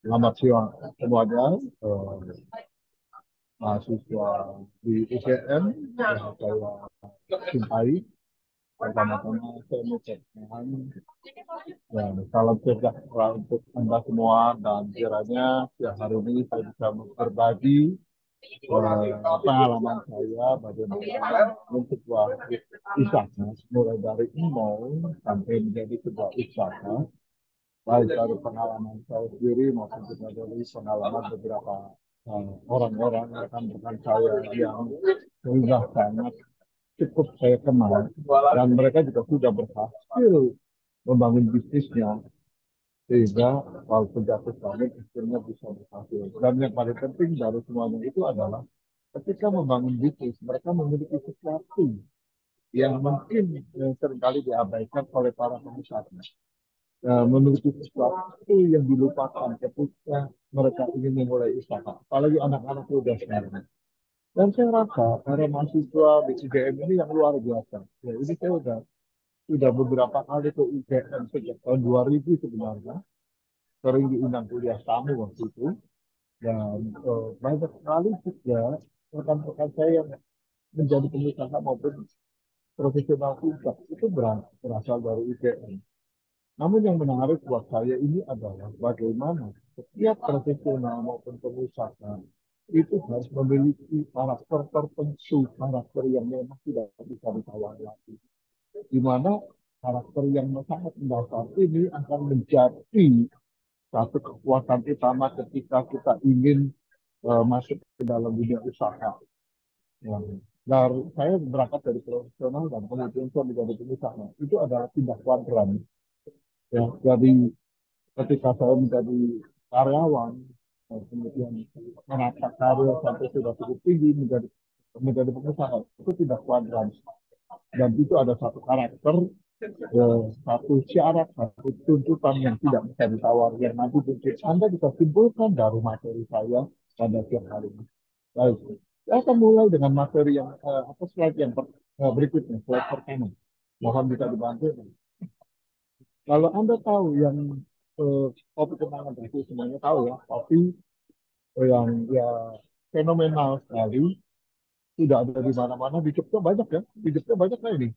Selamat siang semuanya, mahasiswa di UGM yang saya cintai. Pertama-tama saya mengucapkan salam sejahtera untuk Anda semua dan kiranya siang hari ini saya bisa berbagi pengalaman saya bagaimana membangun sebuah usaha mulai dari nol sampai menjadi sebuah usaha, baik dari pengalaman saya sendiri maupun juga dari pengalaman beberapa orang-orang rekan-rekan saya yang sudah sangat cukup saya kenal, dan mereka juga sudah berhasil membangun bisnisnya sehingga walaupun jatuh bangun akhirnya bisa berhasil. Dan yang paling penting dari semuanya itu adalah ketika membangun bisnis mereka memiliki sesuatu yang mungkin seringkali diabaikan oleh para pengusaha, memiliki sesuatu yang dilupakan ketika mereka ingin memulai usaha, apalagi anak-anak muda sekarang. Dan saya rasa para mahasiswa di UGM ini yang luar biasa. Ya, ini saya sudah beberapa kali ke UGM sejak tahun 2000 sebenarnya, sering diundang kuliah tamu waktu itu, dan banyak sekali juga rekan-rekan saya yang menjadi pengusaha maupun profesional juga itu berasal dari UGM. Namun yang menarik buat saya ini adalah bagaimana setiap profesional maupun pengusaha itu harus memiliki karakter tertentu, karakter yang memang tidak bisa ditawar lagi. Di mana karakter yang sangat mendasar ini akan menjadi satu kekuatan utama ketika kita ingin masuk ke dalam dunia usaha. Ya. Dari saya berangkat dari profesional dan kemudian saya menjadi pengusaha. Itu adalah tindak kuadran. Ya, jadi ketika saya menjadi karyawan, kemudian menata karir sampai sudah cukup tinggi menjadi pengusaha, itu tidak kuadran. Dan itu ada satu karakter, satu syarat, satu tuntutan yang tidak bisa ditawar, yang nanti mungkin Anda bisa simpulkan dari materi saya pada siang hari ini. Baik, saya akan mulai dengan materi yang slide yang berikutnya, slide pertama. Mohon bisa dibantu. Kalau Anda tahu yang eh, kopi kenangan itu semuanya tahu ya, kopi yang ya fenomenal sekali, tidak ada di mana-mana, di Jogja banyak ya, di Jogja banyak lah ini.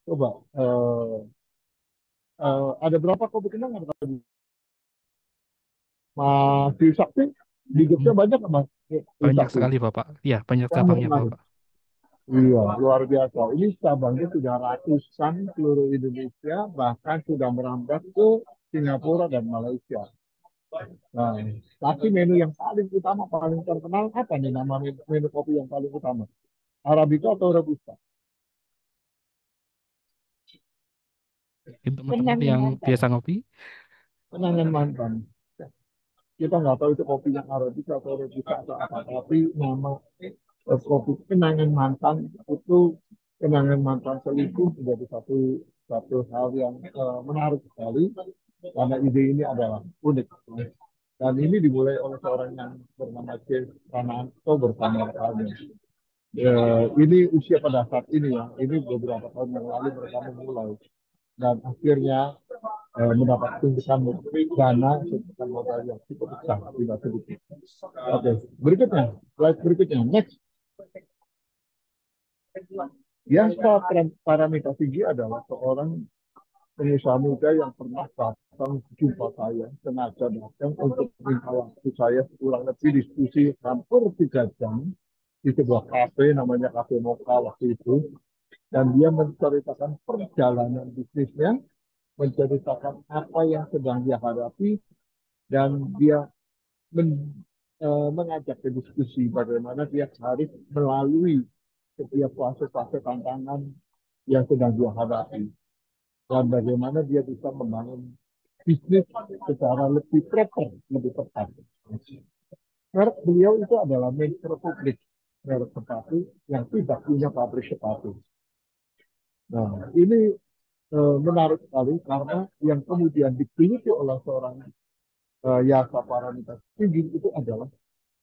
Coba, ada berapa kopi kenangan tadi? Mas Yusakti, di Jogja Hmm, banyak nggak, Mas banyak Yusakti? sekali Bapak. Ya, banyak Banyak cabangnya banget. Bapak. Iya, luar biasa. Ini cabangnya sudah ratusan seluruh Indonesia, bahkan sudah merambah ke Singapura dan Malaysia. Nah, tapi menu yang paling utama, paling terkenal apa nih nama menu kopi yang paling utama? Arabica atau Robusta? Mungkin teman-teman Kenangan yang mantan. biasa ngopi, Kenangan mantan. Kita nggak tahu itu kopi yang Arabica atau Robusta atau apa, tapi nama kopi kenangan mantan itu, kenangan mantan selingkuh menjadi satu satu hal yang menarik sekali karena ide ini adalah unik. Dan ini dimulai oleh seorang yang bernama James Prananto bersama rekannya. Ini usia pada saat ini ya, ini beberapa tahun yang lalu mereka memulai dan akhirnya mendapat suntikan dana suntikan modal yang cukup besar, tidak sedikit. Oke, berikutnya, slide berikutnya, next. Bianca Paramita Sigi adalah seorang pengusaha muda yang pernah datang jumpa saya, sengaja datang untuk minta waktu saya kurang lebih diskusi hampir 3 jam di sebuah kafe namanya Kafe Moka waktu itu, dan dia menceritakan perjalanan bisnisnya, menceritakan apa yang sedang dia hadapi, dan dia men- mengajak ke diskusi bagaimana dia harus melalui setiap fase-fase tantangan yang sedang dia hadapi, dan bagaimana dia bisa membangun bisnis secara lebih proper, lebih tepat. Merek beliau itu adalah Metro Public, merek sepatu yang tidak punya pabrik sepatu. Nah, ini menarik sekali karena yang kemudian dipilih oleh seorang Yasa Paramita tinggi itu adalah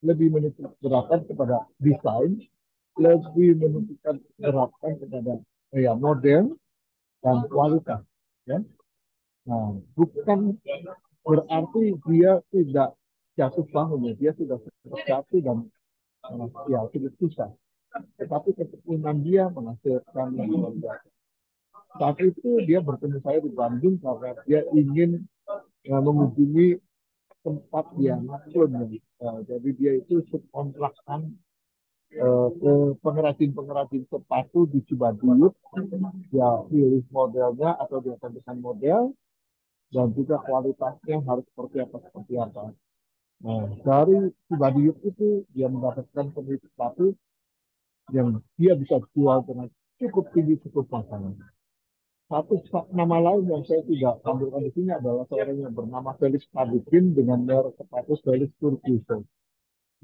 lebih menitik beratkan kepada desain, lebih menitik beratkan kepada ya model dan kualitas. Ya. Nah, bukan berarti dia tidak jatuh bangun ya, dia sudah jatuh dan ya sudah susah. Tetapi ketekunan dia menghasilkan yang luar biasa. Saat itu dia bertemu saya di Bandung karena dia ingin mengunjungi tempat yang maklum. Jadi dia itu subkontrakkan ke pengrajin-pengrajin sepatu di Cibaduyut. Ya pilih modelnya atau dia tentukan model dan juga kualitasnya harus seperti apa seperti apa. Nah, dari Cibaduyut itu dia mendapatkan pemilik sepatu yang dia bisa jual dengan cukup tinggi, cukup mahal. Satu nama lain yang saya tidak tampilkan di sini adalah seorang yang bernama Felix Padukin dengan merek sepatu Felix Ferguson.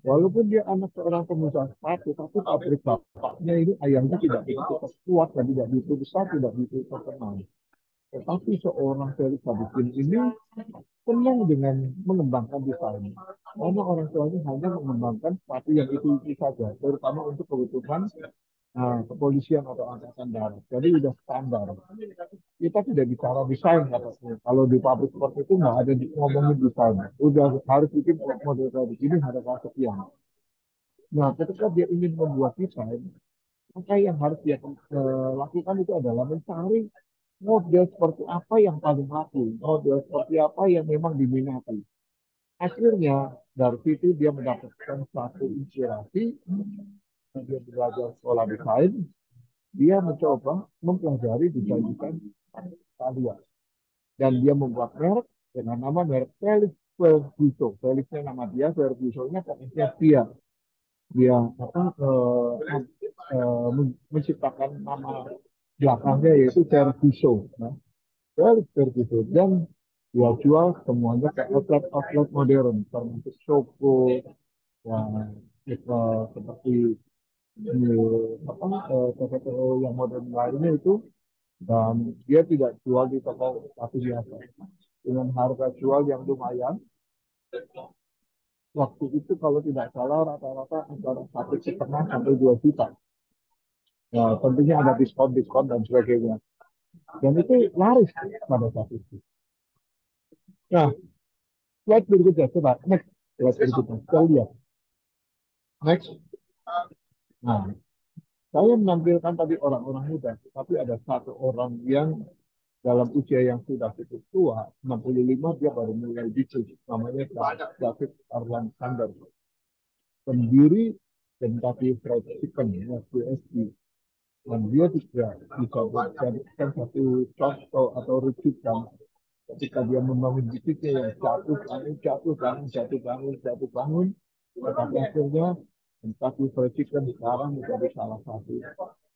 Walaupun dia anak seorang pengusaha sepatu, tapi pabrik bapaknya ini ayamnya tidak begitu kuat dan tidak begitu besar, tidak begitu terkenal. Tetapi seorang Felix Padukin ini senang dengan mengembangkan desain. Karena orang tuanya hanya mengembangkan sepatu yang itu saja, terutama untuk kebutuhan kepolisian atau angkatan darat. Jadi sudah standar. Kita tidak bicara desain katanya. Kalau di pabrik seperti itu nggak ada ngomongin desain. Udah harus bikin model kayak begini harga sekian. Nah, ketika dia ingin membuat desain, maka yang harus dia lakukan itu adalah mencari model seperti apa yang paling laku, model seperti apa yang memang diminati. Akhirnya dari situ dia mendapatkan satu inspirasi, dia belajar sekolah desain, dia mencoba mempelajari desain-desain Italia. Dan dia membuat merek dengan nama merek Felix Ferguson. Felixnya nama dia, Fergusonnya pokoknya dia. Dia menciptakan nama belakangnya yaitu Ferguson. Nah, Felix Ferguson. Dan dia jual semuanya ke outlet-outlet modern, termasuk Shoko, ya, seperti toko-toko yang modern lainnya itu, dan dia tidak jual di toko sepatu biasa dengan harga jual yang lumayan. Waktu itu kalau tidak salah rata-rata antara 1,5 sampai 2 juta. Nah, tentunya ada diskon-diskon dan sebagainya. Dan itu laris pada saat itu. Nah, slide berikutnya coba next, slide berikutnya kita lihat next. Nah, saya menampilkan tadi orang-orang muda, tapi ada satu orang yang dalam usia yang sudah cukup tua, 65, dia baru mulai bisnis. Namanya David Arlan Sanders, pendiri Kentucky Fried Chicken, KFC. Dan dia juga bisa menjadikan satu contoh atau rujukan ketika dia membangun bisnisnya yang jatuh bangun, jatuh bangun, jatuh bangun, jatuh bangun. Tetapi akhirnya Kentucky Fried Chicken sekarang menjadi salah satu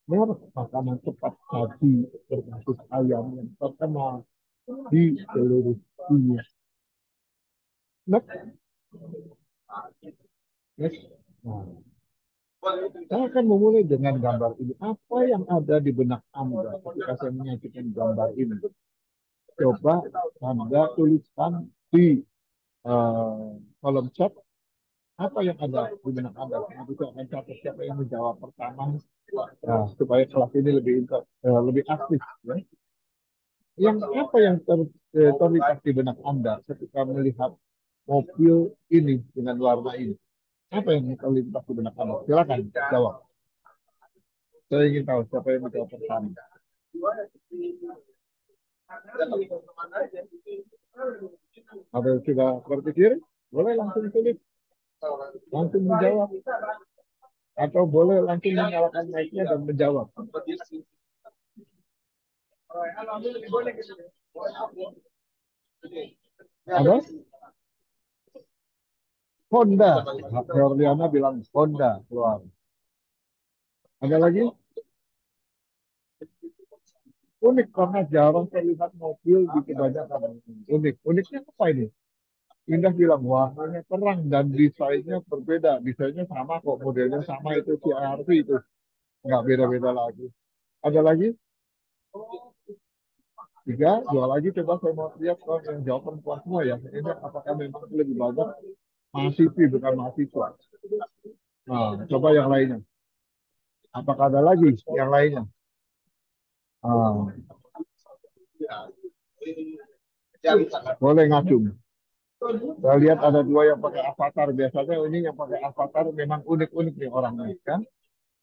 merek makanan cepat saji berbasis ayam yang terkenal di seluruh dunia. Next. Next. Nah, saya akan memulai dengan gambar ini. Apa yang ada di benak Anda ketika saya menyajikan gambar ini? Coba Anda tuliskan di kolom chat apa yang ada di benak Anda. Nanti saya akan catat siapa yang menjawab pertama, supaya kelas ini lebih aktif. Ya. Yang apa yang terlintas di benak Anda ketika melihat mobil ini dengan warna ini? Apa yang terlintas di benak Anda? Silakan jawab. Saya ingin tahu siapa yang menjawab pertama. Ada yang sudah berpikir? Boleh langsung tulis, langsung menjawab. Atau boleh langsung menyalakan mic-nya dan menjawab. Ada? Honda. Herliana bilang Honda keluar. Ada lagi? Unik karena jarang terlihat mobil di kebanyakan. Unik. Uniknya apa ini? Indah bilang warnanya terang dan desainnya berbeda. Desainnya sama kok, modelnya sama, itu CR-V itu. Nggak beda-beda lagi. Ada lagi? 3, 2 lagi. Coba saya mau lihat kalau yang jawab perempuan semua ya. Ini apakah memang lebih banyak mahasiswi bukan mahasiswa. Nah, coba yang lainnya. Apakah ada lagi yang lainnya? Ah, boleh ngacung. Saya lihat ada dua yang pakai avatar. Biasanya ini yang pakai avatar memang unik-unik nih orangnya kan.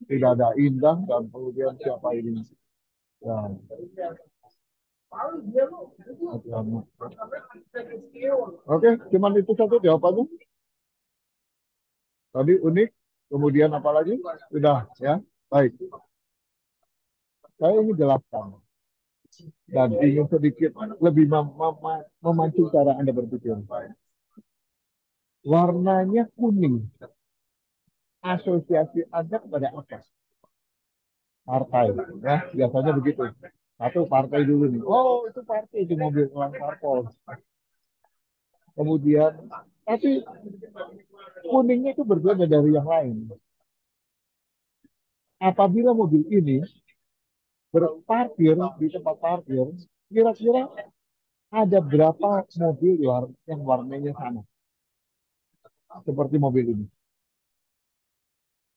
Tidak ada Indah dan kemudian siapa ini. Ya, oke, cuman itu satu jawabannya. Tadi unik, kemudian apa lagi? Sudah ya. Baik, saya ingin jelaskan dan ingin sedikit lebih memancing cara Anda berpikir. Warnanya kuning. Asosiasi Anda kepada apa? Partai, ya biasanya begitu. Satu partai dulu nih. Oh, itu partai itu mobil orang parpol. Kemudian, tapi kuningnya itu berbeda dari yang lain. Apabila mobil ini berparkir di tempat parkir, kira-kira ada berapa mobil yang warnanya sama seperti mobil ini?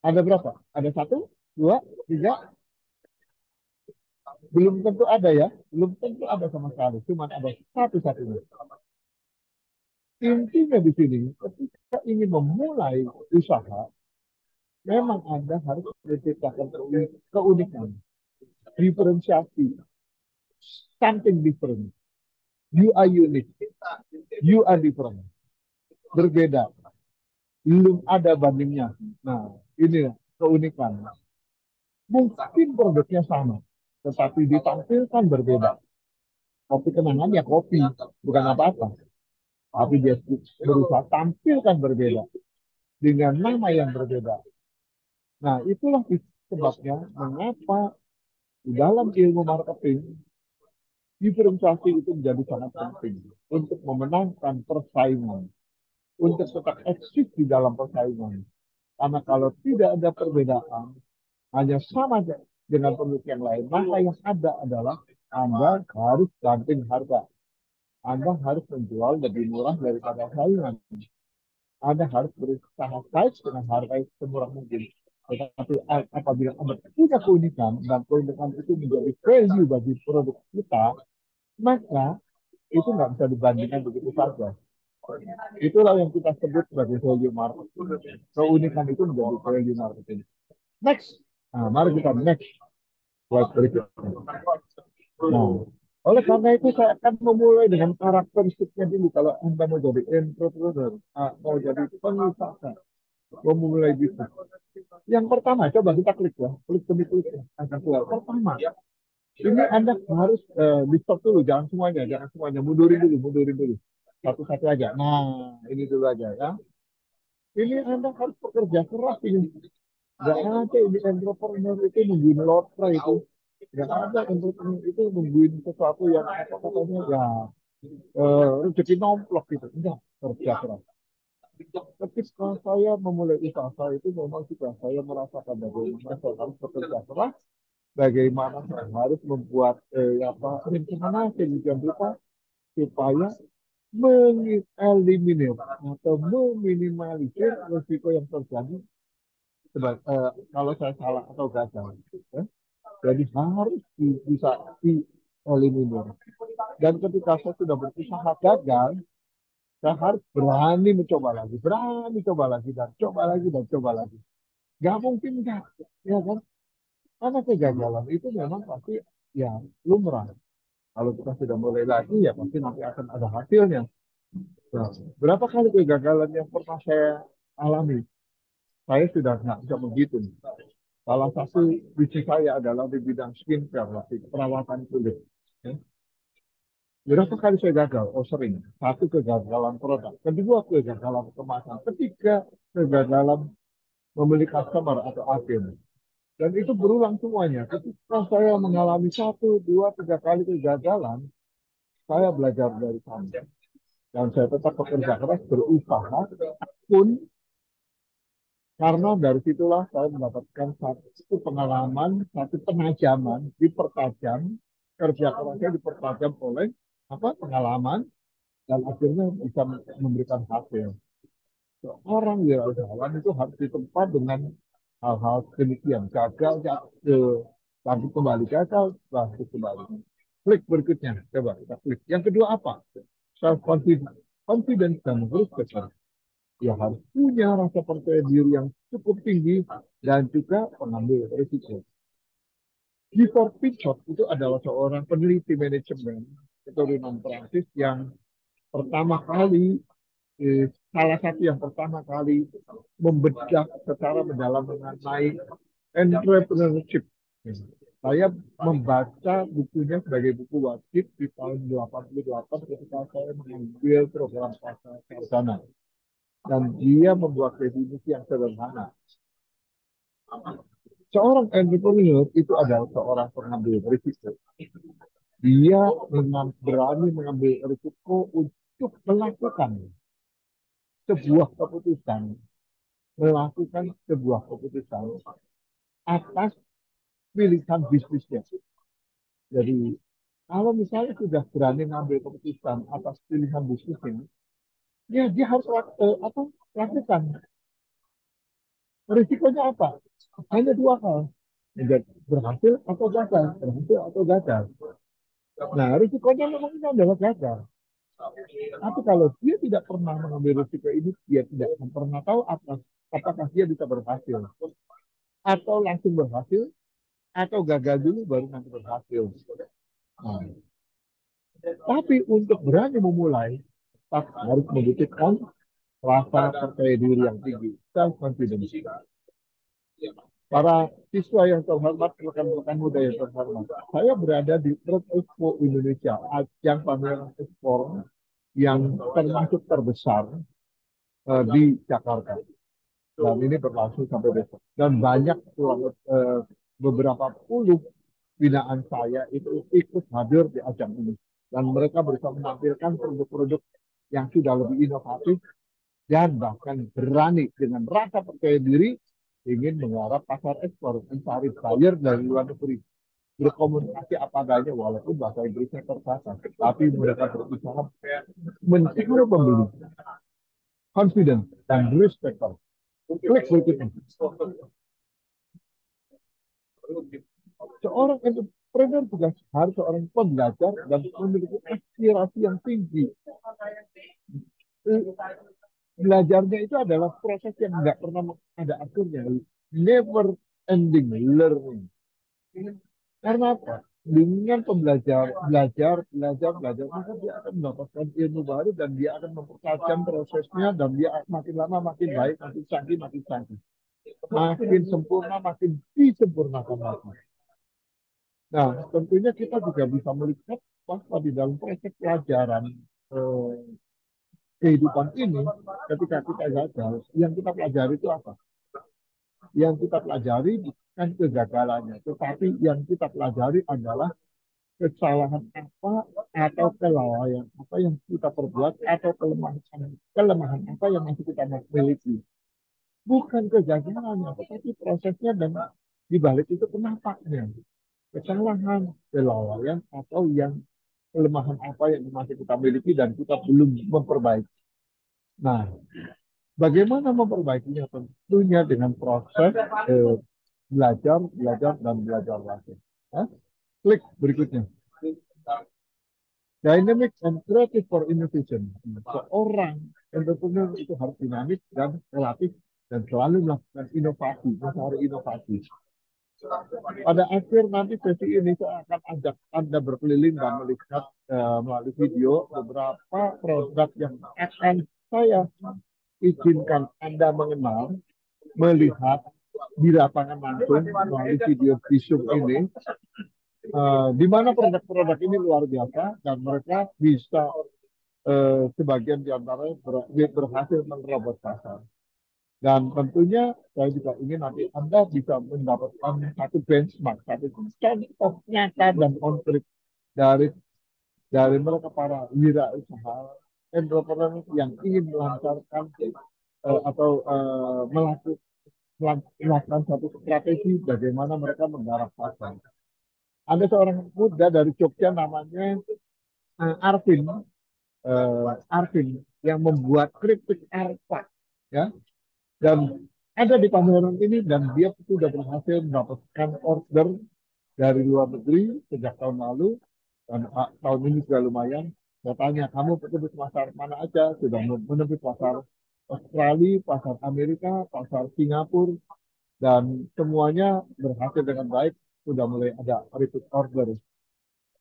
Ada berapa? Ada satu, dua, tiga, belum tentu ada ya, belum tentu ada sama sekali. Cuman ada satu-satunya. Intinya di sini, ketika ingin memulai usaha, memang Anda harus menciptakan keunikan, diferensiasi, something different. You are unique, you are different, berbeda, belum ada bandingnya. Nah, ini keunikan. Mungkin produknya sama, tetapi ditampilkan berbeda. Kopi kenangan ya kopi, bukan apa-apa. Tapi dia berusaha tampilkan berbeda dengan nama yang berbeda. Nah, itulah sebabnya mengapa di dalam ilmu marketing diferensiasi itu menjadi sangat penting untuk memenangkan persaingan, untuk tetap eksis di dalam persaingan. Karena kalau tidak ada perbedaan, hanya sama dengan produk yang lain, maka yang ada adalah Anda harus banting harga. Anda harus menjual lebih murah daripada saingan. Anda harus berusaha saing dengan harga yang semurah mungkin. Tetapi apabila Anda punya keunikan dan keunikan itu menjadi value bagi produk kita, maka itu nggak bisa dibandingkan begitu saja. Itulah yang kita sebut sebagai value marketing. Keunikan itu menjadi value marketing. Next. Nah, mari kita next. Slide berikutnya. Nah, oleh karena itu saya akan memulai dengan karakteristiknya dulu. Kalau Anda mau jadi entrepreneur, mau jadi pengusaha, mau memulai bisnis. Yang pertama, coba kita klik ya. Klik demi klik ya. Akan keluar. Pertama, ini Anda harus di stop dulu. Jangan semuanya. Jangan semuanya. Mundurin dulu. Mundurin dulu. Satu-satu aja. Nah, ini dulu aja ya. Ini Anda harus bekerja keras ini. Gak ada ini entrepreneur itu nungguin lotre itu. Gak ada entrepreneur itu nungguin sesuatu yang apa katanya ya rezeki nomplok gitu. Enggak, kerja keras. Ketika saya memulai usaha saya itu memang juga saya merasakan bagaimana saya harus bekerja keras, bagaimana saya harus membuat apa rencana sedemikian rupa supaya mengeliminir atau meminimalisir risiko yang terjadi kalau saya salah atau gagal. Ya. Jadi harus bisa dieliminir. Dan ketika saya sudah berusaha gagal, saya harus berani mencoba lagi, berani coba lagi, dan coba lagi, dan coba lagi. Gak mungkin enggak, ya kan? Karena kegagalan itu memang pasti ya lumrah. Kalau kita sudah mulai lagi, ya pasti nanti akan ada hasilnya. Nah, berapa kali kegagalan yang pernah saya alami? Saya sudah nggak bisa begitu. Salah satu bisnis saya adalah di bidang skincare, waktu itu, perawatan kulit. Ya. Berapa kali saya gagal? Oh sering. Satu kegagalan produk, kedua kegagalan kemasan, ketiga kegagalan membeli customer atau agen. Dan itu berulang semuanya. Ketika saya mengalami satu, dua, tiga kali kegagalan, saya belajar dari sana. Dan saya tetap bekerja keras, berusaha, pun karena dari situlah saya mendapatkan satu pengalaman, satu penajaman, dipertajam, kerja kerasnya dipertajam oleh apa pengalaman dan akhirnya bisa memberikan hasil. Seorang wirausahawan itu harus ditempa dengan hal-hal demikian. Gagal, bangkit kembali, gagal, bangkit kembali. Klik berikutnya, coba kita klik. Yang kedua apa? Self confidence. confidence dan respect. Dia harus punya rasa percaya diri yang cukup tinggi dan juga pengambil risiko. Gifford Pinchot itu adalah seorang peneliti manajemen keturunan Prancis yang pertama kali, salah satu yang pertama kali membedah secara mendalam mengenai entrepreneurship. Saya membaca bukunya sebagai buku wajib di tahun 88 ketika saya mengambil program pasar sarjana. Dan dia membuat definisi yang sederhana. Seorang entrepreneur itu adalah seorang pengambil risiko. Dia berani mengambil risiko untuk melakukan sebuah keputusan, atas pilihan bisnisnya. Jadi kalau misalnya sudah berani mengambil keputusan atas pilihan bisnisnya, ya dia harus lakukan. Risikonya apa? Hanya dua hal. Berhasil atau gagal. Berhasil atau gagal. Nah, risikonya memang ini adalah gagal. Tapi kalau dia tidak pernah mengambil risiko ini, dia tidak pernah tahu apakah dia bisa berhasil. Atau langsung berhasil, atau gagal dulu baru nanti berhasil. Nah, tapi untuk berani memulai, kita harus membutuhkan rasa percaya diri yang tinggi, self-confidence. Para siswa yang terhormat, rekan-rekan muda yang terhormat, saya berada di Trade Expo Indonesia, ajang pameran ekspor yang termasuk terbesar di Jakarta. Dan ini berlangsung sampai besok. Dan banyak beberapa puluh binaan saya itu ikut hadir di ajang ini. Dan mereka berusaha menampilkan produk-produk yang sudah lebih inovatif dan bahkan berani dengan rasa percaya diri ingin menggarap pasar ekspor, mencari buyer dari luar negeri, berkomunikasi apa adanya walaupun bahasa Inggrisnya terbatas, tapi mereka berusaha mencari pembeli, confident dan respect. Klik berikutnya. Seorang entrepreneur juga harus seorang pembelajar dan memiliki aspirasi yang tinggi. Belajarnya itu adalah proses yang nggak pernah ada akhirnya, never ending learning. Karena apa? Dengan belajar, maka dia akan mendapatkan ilmu baru dan dia akan mempertajam prosesnya dan dia makin lama makin baik, makin canggih, makin sempurna, makin disempurnakan lagi. Nah, tentunya kita juga bisa melihat bahwa di dalam proses pelajaran kehidupan ini, ketika kita gagal, yang kita pelajari itu apa? Yang kita pelajari bukan kegagalannya, tetapi yang kita pelajari adalah kesalahan apa atau kelalaian apa yang kita perbuat atau kelemahan apa yang masih kita miliki. Bukan kegagalannya, tetapi prosesnya dan di balik itu kenapanya. Kesalahan, kelalaian atau yang kelemahan apa yang masih kita miliki dan kita belum memperbaiki. Nah, bagaimana memperbaikinya? Tentunya dengan proses belajar lagi. Klik berikutnya. Dynamic and creative for innovation. Seorang entrepreneur itu harus dinamis dan kreatif dan selalu melakukan inovasi, mencari inovasi. Pada akhir nanti sesi ini saya akan ajak Anda berkeliling dan melihat melalui video beberapa produk yang akan saya izinkan Anda mengenal, melihat di lapangan langsung melalui video visum ini, di mana produk-produk ini luar biasa dan mereka bisa sebagian di antaranya berhasil menerobos pasar. Dan tentunya saya juga ingin nanti Anda bisa mendapatkan satu benchmark, satu contoh nyata dan konkret dari mereka para wirausaha entrepreneur yang ingin melancarkan atau melakukan satu strategi bagaimana mereka menggarap pasar. Ada seorang muda dari Jogja namanya Arvin yang membuat keripik arpa, ya, dan ada di pameran ini dan dia sudah berhasil mendapatkan order dari luar negeri sejak tahun lalu dan tahun ini juga lumayan Saya tanya, kamu tembus pasar mana aja? Sudah menembus pasar Australia, pasar Amerika, pasar Singapura, dan semuanya berhasil dengan baik. Sudah mulai ada repeat order.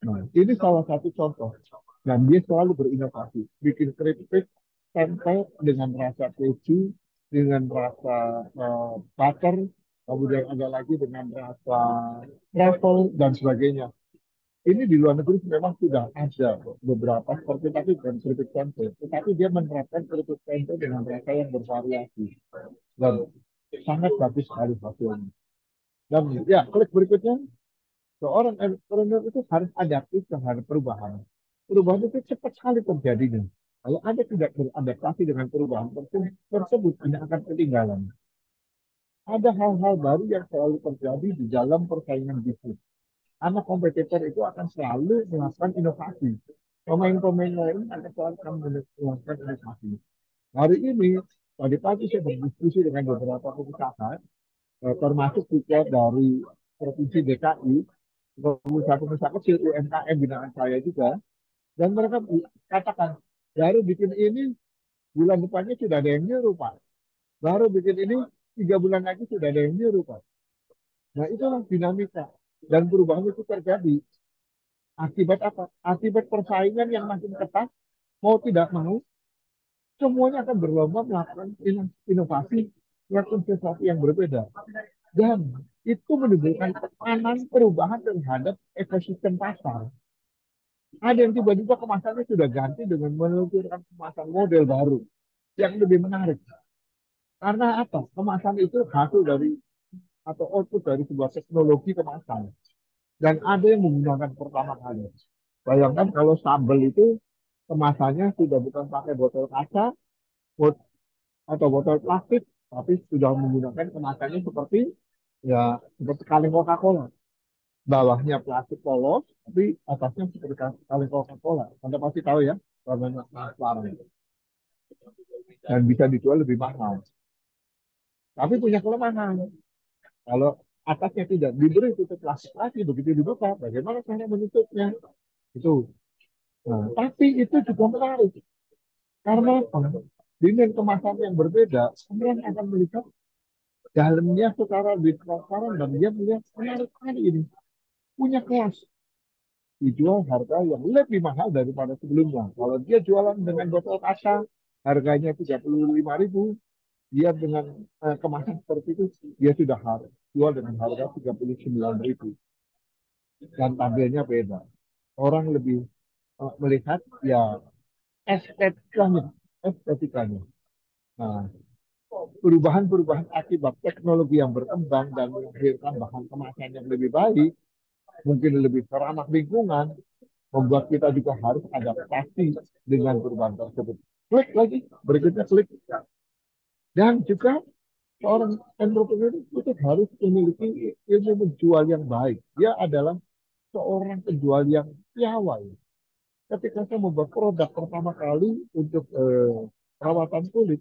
Nah, ini salah satu contoh. Dan dia selalu berinovasi. Bikin keripik tempe dengan rasa keju, dengan rasa butter, kemudian ada lagi dengan rasa truffle, dan sebagainya. Ini di luar negeri memang sudah ada beberapa seperti tadi dan keripik tempe. Tetapi dia menerapkan keripik tempe dengan rasa yang bervariasi. Dan sangat bagus sekali hasilnya. Dan ya, klik berikutnya. Seorang entrepreneur itu harus adaptif terhadap perubahan. Perubahan itu cepat sekali terjadinya. Kalau Anda tidak beradaptasi dengan perubahan tersebut, Anda akan ketinggalan. Ada hal-hal baru yang selalu terjadi di dalam persaingan bisnis. Karena kompetitor itu akan selalu melakukan inovasi. Pemain-pemain lain akan melakukan inovasi. Hari ini, tadi pagi saya berdiskusi dengan beberapa pengusaha, termasuk juga dari Provinsi DKI, pengusaha-pengusaha kecil UMKM binaan saya juga, dan mereka katakan, baru bikin ini, bulan depannya sudah ada yang nyuruh, Pak. Baru bikin ini, 3 bulan lagi sudah ada yang nyuruh, Pak. Nah, itulah dinamika. Dan perubahan itu terjadi. Akibat apa? Akibat persaingan yang makin ketat, mau tidak mau, semuanya akan berlomba melakukan inovasi, melakukan sesuatu yang berbeda. Dan itu menimbulkan tekanan perubahan terhadap ekosistem pasar. Ada yang tiba-tiba kemasannya sudah ganti dengan meluncurkan kemasan model baru yang lebih menarik. Karena apa? Kemasan itu hasil dari atau output dari sebuah teknologi kemasan. Dan ada yang menggunakan pertama kali. Bayangkan kalau sambal itu kemasannya sudah bukan pakai botol kaca atau botol plastik, tapi sudah menggunakan kemasannya seperti ya seperti kaleng Coca-Cola. Bawahnya plastik polos, tapi atasnya seperti kaleng Coca-Cola. Anda pasti tahu ya, warnanya transparan dan bisa dijual lebih mahal. Tapi punya kelemahan. Kalau atasnya tidak diberi tutup plastik lagi, begitu dibuka, bagaimana cara menutupnya? Itu. Nah, tapi itu juga menarik. Karena dengan kemasan yang berbeda, kemudian akan melihat dalamnya secara lebih transparan dan dia melihat menarik kali ini. Punya kelas. Dijual harga yang lebih mahal daripada sebelumnya. Kalau dia jualan dengan botol kaca, harganya 35.000, dia dengan kemasan seperti itu, dia sudah harus jual dengan harga 39.000. Dan tampilnya beda. Orang lebih melihat ya estetikanya. estetikanya. Nah, perubahan-perubahan akibat teknologi yang berkembang dan menghasilkan bahan kemasan yang lebih baik, mungkin lebih ramah lingkungan, membuat kita juga harus adaptasi dengan perubahan tersebut. Klik lagi, berikutnya klik. Dan juga seorang entrepreneur itu harus memiliki ilmu menjual yang baik. Dia adalah seorang penjual yang piawai. Ketika saya membuat produk pertama kali untuk perawatan kulit,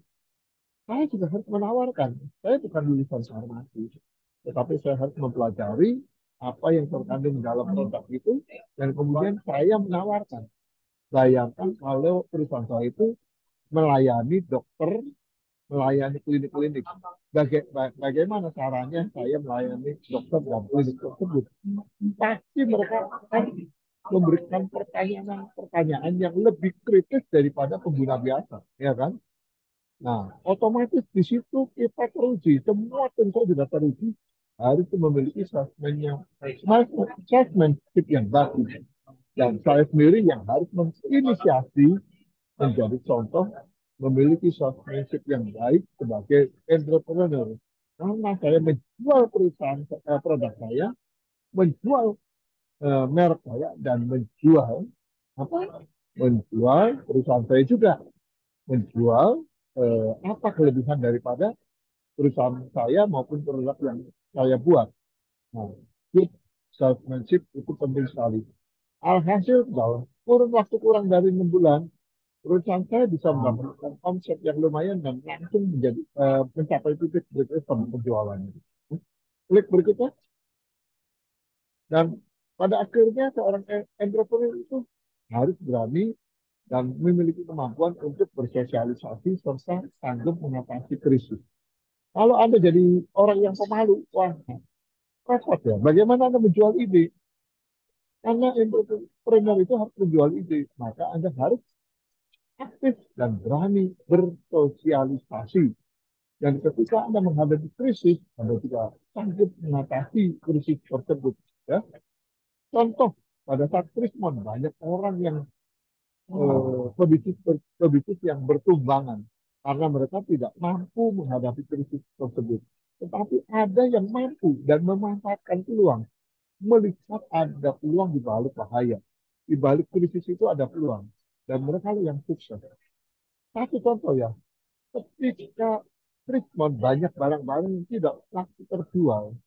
saya juga harus menawarkan. Saya bukan lulusan farmasi, tetapi saya harus mempelajari apa yang terkandung dalam produk itu, dan kemudian saya menawarkan. Bayangkan kalau perusahaan saya itu melayani dokter, melayani klinik-klinik. Bagaimana caranya saya melayani dokter dan klinik tersebut? Pasti mereka akan memberikan pertanyaan-pertanyaan yang lebih kritis daripada pengguna biasa, ya kan? Nah, otomatis di situ kita teruji, semua tentu sudah teruji, harus memiliki salesmanship yang bagus. Dan saya sendiri yang harus menginisiasi menjadi contoh memiliki salesmanship yang baik sebagai entrepreneur. Karena saya menjual perusahaan produk saya, menjual merek saya, dan menjual apa? Menjual perusahaan saya juga, menjual apa kelebihan daripada perusahaan saya maupun produk yang saya buat. Nah, good salesmanship itu penting sekali. Alhasil dalam kurun waktu kurang dari 6 bulan, perusahaan saya bisa mendapatkan omset yang lumayan dan langsung menjadi mencapai titik penjualannya. Klik berikutnya. Dan pada akhirnya seorang entrepreneur itu harus berani dan memiliki kemampuan untuk bersosialisasi serta sanggup mengatasi krisis. Kalau Anda jadi orang yang pemalu, wah, repot ya. Bagaimana Anda menjual ide? Karena entrepreneur itu harus menjual ide. Maka Anda harus aktif dan berani bersosialisasi. Dan ketika Anda menghadapi krisis, Anda juga sanggup mengatasi krisis tersebut. Ya. Contoh, pada saat Krismon, banyak orang yang pebisnis yang bertumbangan karena mereka tidak mampu menghadapi krisis tersebut. Tetapi ada yang mampu dan memanfaatkan peluang, melihat ada peluang di balik bahaya. Di balik krisis itu ada peluang. Dan mereka yang sukses. Satu contoh ya, ketika Richmond banyak barang-barang yang tidak laku terjual,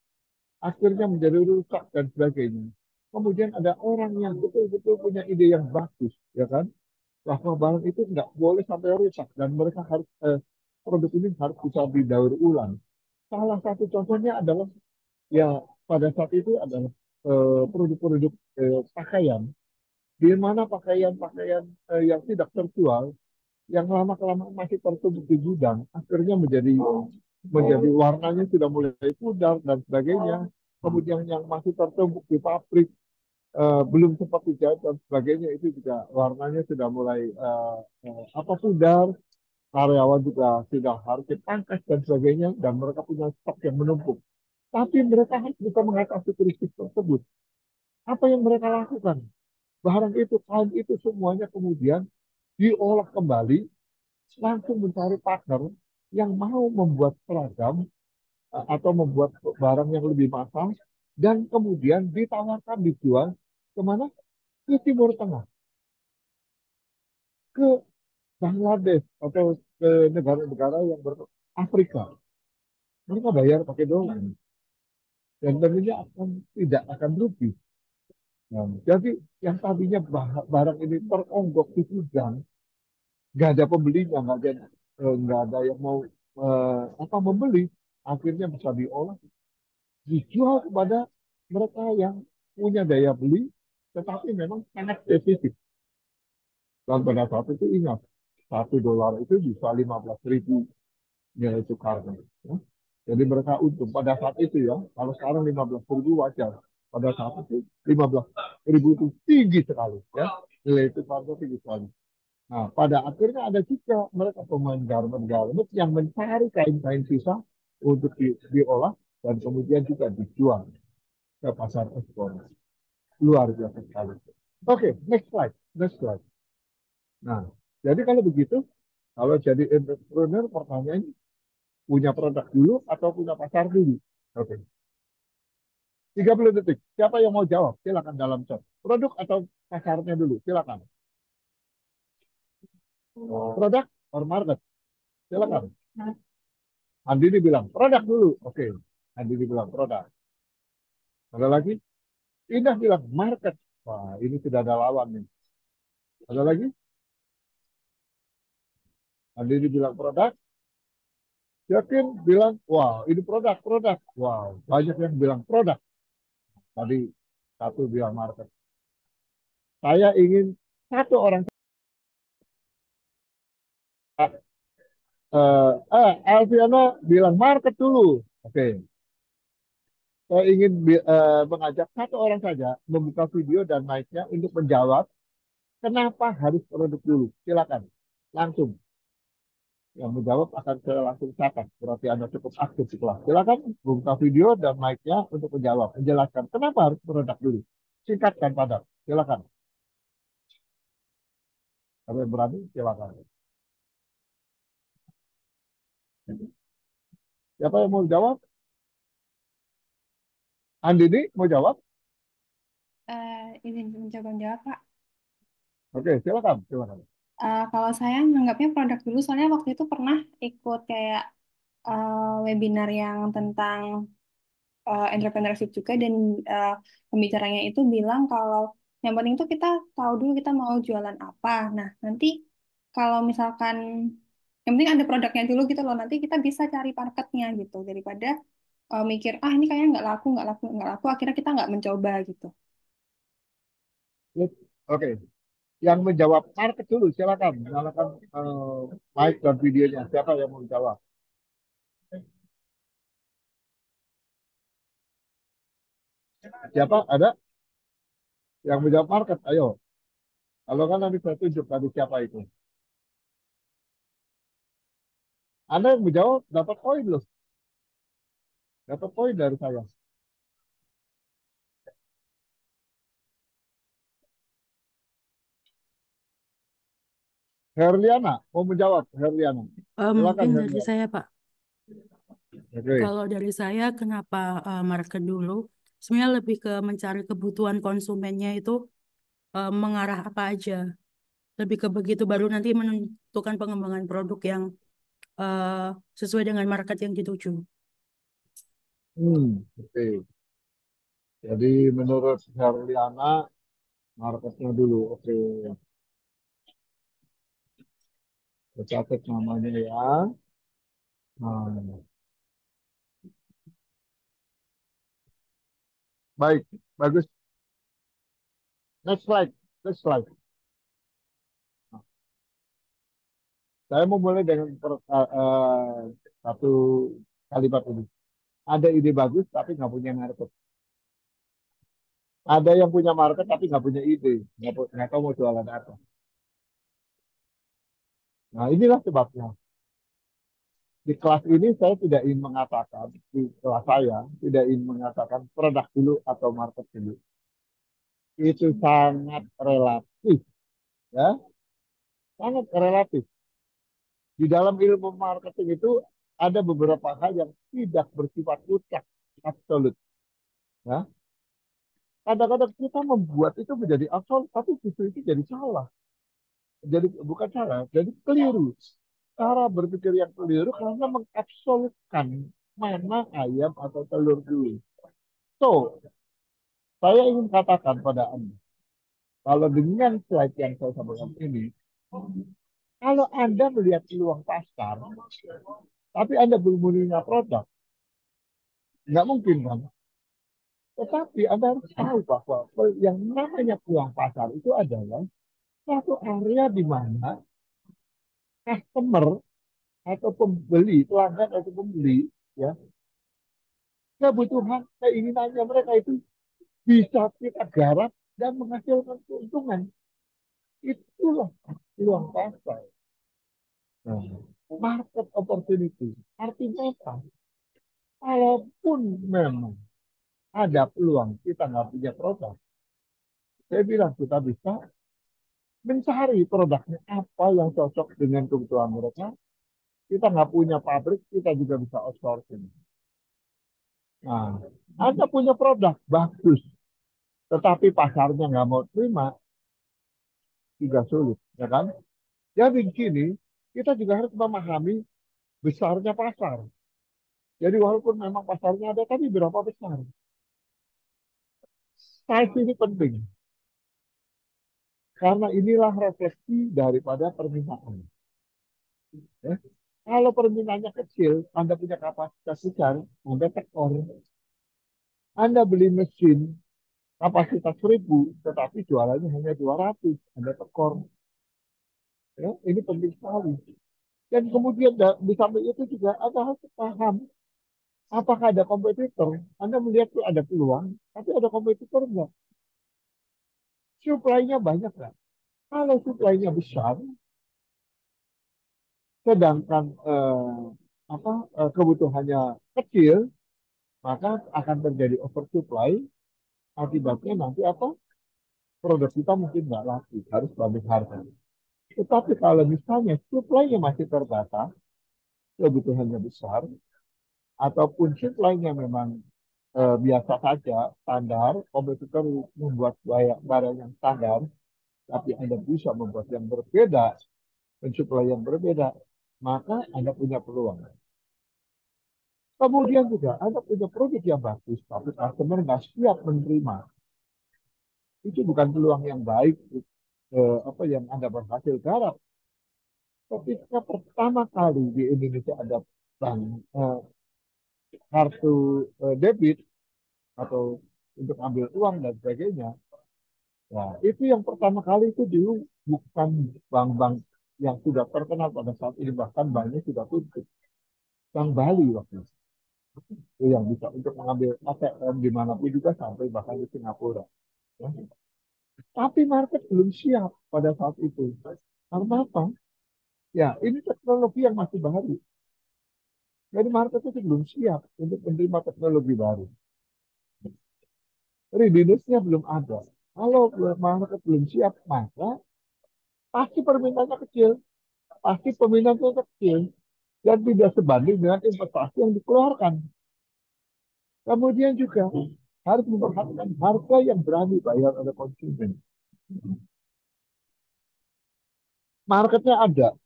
akhirnya menjadi rusak dan sebagainya. Kemudian ada orang yang betul-betul punya ide yang bagus, ya kan? Bahwa barang itu nggak boleh sampai rusak dan mereka harus produk ini harus bisa didaur ulang. Salah satu contohnya adalah ya pada saat itu adalah produk-produk pakaian, di mana pakaian-pakaian yang tidak terjual, yang lama-kelamaan masih tertumpuk di gudang, akhirnya menjadi warnanya sudah mulai pudar dan sebagainya. Kemudian yang masih tertumpuk di pabrik belum sempat dijahit dan sebagainya itu juga warnanya sudah mulai apa pudar, karyawan juga sudah harus dipangkas dan sebagainya dan mereka punya stok yang menumpuk. Tapi mereka harus bisa mengatasi krisis tersebut. Apa yang mereka lakukan? Barang itu, kain itu semuanya kemudian diolah kembali, langsung mencari partner yang mau membuat seragam atau membuat barang yang lebih massal dan kemudian ditawarkan dijual kemana? Ke Timur Tengah, ke Bangladesh atau ke negara-negara yang Afrika. Mereka bayar pakai dolar dan tentunya tidak akan rugi. Nah, jadi yang tadinya barang ini teronggok di gudang, nggak ada pembelinya, nggak ada yang mau apa membeli, akhirnya bisa diolah, dijual kepada mereka yang punya daya beli, tetapi memang sangat defisit. Dan pada saat itu ingat, $1 itu bisa 15.000 nilai tukarnya. Ya. Jadi mereka untung pada saat itu ya. Kalau sekarang 15.000 wajar. Pada saat itu 15.000 itu tinggi sekali ya. Nilai tukarnya tinggi sekali. Nah, pada akhirnya ada juga mereka pemain garment-garment yang mencari kain-kain sisa untuk diolah dan kemudian juga dijual ke pasar ekspor. Luar biasa sekali. Oke, next slide. Next slide. Nah, jadi kalau begitu, kalau jadi entrepreneur pertanyaannya punya produk dulu atau punya pasar dulu? Oke, 30 detik. Siapa yang mau jawab? Silakan dalam chat. Produk atau pasarnya dulu? Silakan. Produk or market? Silakan. Andini bilang produk dulu. Oke, Andini bilang produk. Ada lagi? Indah bilang market. Wah, ini sudah ada lawan nih. Ada lagi? Andini bilang produk. Yakin bilang, wah ini produk. Wow, banyak yang bilang produk. Tadi satu bilang market. Saya ingin satu orang. Alfiana bilang market dulu. Oke, saya ingin mengajak satu orang saja membuka video dan mic-nya untuk menjawab kenapa harus produk dulu. Silakan, langsung. Yang menjawab akan saya langsung catat. Berarti Anda cukup aktif di kelas. Silakan buka video dan mic-nya untuk menjawab, menjelaskan kenapa harus produk dulu. Singkat dan padat. Silakan. Kalau yang berani, silakan. Siapa yang mau jawab? Andini mau jawab? Izin mencoba menjawab, Pak. Oke, silakan. Silakan. Kalau saya nganggapnya produk dulu, soalnya waktu itu pernah ikut kayak webinar yang tentang entrepreneurship juga, dan uh, pembicaranya itu bilang kalau yang penting itu kita tahu dulu kita mau jualan apa. Nah, nanti kalau misalkan yang penting ada produknya dulu gitu loh, nanti kita bisa cari marketnya gitu, daripada mikir ini kayaknya nggak laku, akhirnya kita nggak mencoba gitu. Oke, Yang menjawab market dulu, silakan. Nyalakan mic dan videonya. Siapa yang mau jawab? Siapa? Ada yang menjawab market? Ayo. Kalau kan nanti saya tunjuk tadi siapa itu. Anda yang menjawab dapat poin loh. Dapat poin dari saya. Herliana, mau menjawab Herliana. Silakan Mungkin dari Herliana. saya, Pak. Oke. Kalau dari saya, kenapa market dulu? Sebenarnya lebih ke mencari kebutuhan konsumennya itu mengarah apa aja. Lebih ke begitu, baru nanti menentukan pengembangan produk yang eh, sesuai dengan market yang dituju. Oke. Jadi menurut Herliana, marketnya dulu. Oke. Catat namanya ya. Nah, baik, bagus. Next slide. Next slide. Saya mau mulai dengan satu kalimat ini. Ada ide bagus tapi nggak punya market. Ada yang punya market tapi nggak punya ide. Nggak tahu mau jualan apa. Nah inilah sebabnya. Di kelas ini saya tidak ingin mengatakan, di kelas saya tidak ingin mengatakan produk dulu atau market dulu. Itu sangat relatif. Ya, sangat relatif. Di dalam ilmu marketing itu ada beberapa hal yang tidak bersifat mutlak, absolut. Ya, kadang-kadang kita membuat itu menjadi absolut, tapi justru itu jadi salah. Jadi bukan salah, jadi keliru. Cara berpikir yang keliru karena mengabsolutkan mana ayam atau telur dulu. So, saya ingin katakan pada Anda, kalau dengan slide yang saya sampaikan ini, kalau Anda melihat peluang pasar, tapi Anda belum punya produk, nggak mungkin kan? Tetapi Anda harus tahu bahwa yang namanya peluang pasar itu adalah satu area di mana customer atau pembeli, pelanggan atau pembeli, ya, kebutuhan, keinginannya mereka itu bisa kita garap dan menghasilkan keuntungan. Itulah peluang pasar. Nah, market opportunity. Artinya apa? Kalaupun memang ada peluang kita nggak punya produk, saya bilang kita bisa mencari produknya apa yang cocok dengan kebutuhan mereka. Kita nggak punya pabrik, kita juga bisa outsourcing. Nah, Anda punya produk bagus, tetapi pasarnya nggak mau terima, juga sulit, ya kan? Jadi di sini kita juga harus memahami besarnya pasar. Jadi walaupun memang pasarnya ada, tapi berapa besar? Size ini penting. Karena inilah refleksi daripada permintaan. Ya. Kalau permintaannya kecil, Anda punya kapasitas besar, Anda tekor. Anda beli mesin kapasitas 1.000, tetapi jualannya hanya 200, Anda tekor. Ya, ini penting sekali. Dan kemudian di samping itu juga Anda harus paham apakah ada kompetitor. Anda melihat tuh ada peluang, tapi ada kompetitor enggak? Supply-nya banyak nggak? Kalau supply-nya besar, sedangkan kebutuhannya kecil, maka akan terjadi oversupply. Akibatnya nanti apa? Produk kita mungkin nggak laku, harus banting harga. Tetapi kalau misalnya supply-nya masih terbatas, kebutuhannya besar, ataupun supply-nya memang biasa saja, standar, kompetitor membuat barang yang standar, tapi Anda bisa membuat yang berbeda, mensuplai yang berbeda, maka Anda punya peluang. Kemudian juga Anda punya produk yang bagus, tapi customer nggak siap menerima. Itu bukan peluang yang baik, apa yang Anda berhasil garap. Ketika pertama kali di Indonesia ada bank kartu debit atau untuk ambil uang dan sebagainya, Nah, itu yang pertama kali itu dulu bukan bank-bank yang sudah terkenal pada saat ini, bahkan banknya sudah tutup. Bank Bali waktu itu yang bisa untuk mengambil ATM dimanapun juga sampai bahkan di Singapura. Ya. Tapi market belum siap pada saat itu. Karena apa? Ya, ini teknologi yang masih baru. Jadi market itu belum siap untuk menerima teknologi baru. Readiness-nya belum ada. Kalau market belum siap, maka pasti permintaannya kecil. Pasti peminatnya kecil. Dan tidak sebanding dengan investasi yang dikeluarkan. Kemudian juga harus memperhatikan harga yang berani bayar oleh konsumen. Marketnya ada,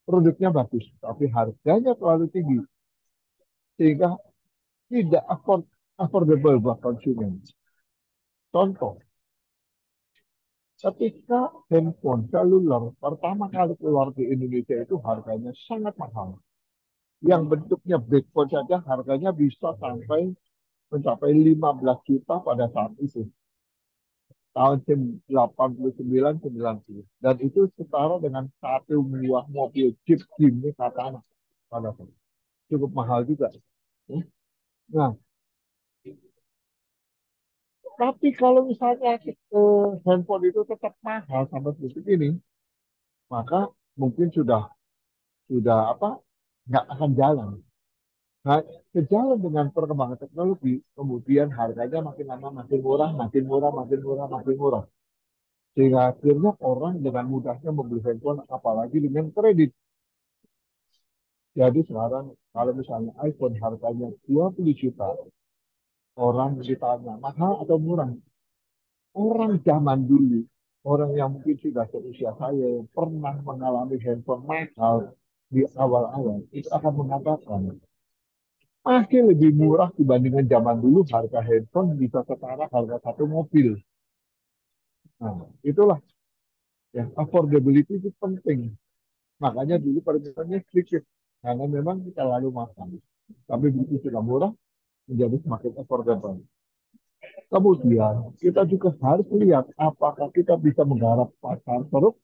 produknya bagus, tapi harganya terlalu tinggi. Sehingga tidak affordable buat konsumen. Contoh, ketika handphone seluler pertama kali keluar di Indonesia itu harganya sangat mahal. Yang bentuknya backphone saja harganya bisa sampai mencapai 15 juta pada saat itu. Tahun 89, 90. Dan itu setara dengan satu buah mobil Jeep Jimny Katana pada saat itu. Cukup mahal juga. Nah, tapi kalau misalnya handphone itu tetap mahal sampai detik ini, maka mungkin sudah apa nggak akan jalan. Nah, sejalan dengan perkembangan teknologi, kemudian harganya makin lama makin murah, makin murah, makin murah, makin murah. Sehingga akhirnya orang dengan mudahnya membeli handphone, apalagi dengan kredit. Jadi sekarang kalau misalnya iPhone harganya 20 juta, orang ditanya mahal atau murah? Orang zaman dulu, orang yang mungkin sudah seusia saya, yang pernah mengalami handphone mahal di awal-awal, itu akan mengatakan, masih lebih murah dibandingkan zaman dulu harga handphone bisa setara harga satu mobil. Nah, itulah ya affordability itu penting. Makanya dulu permintaannya sedikit karena memang kita lalu makan. Tapi begitu sudah murah menjadi semakin affordable. Kemudian kita juga harus lihat apakah kita bisa menggarap pasar ceruk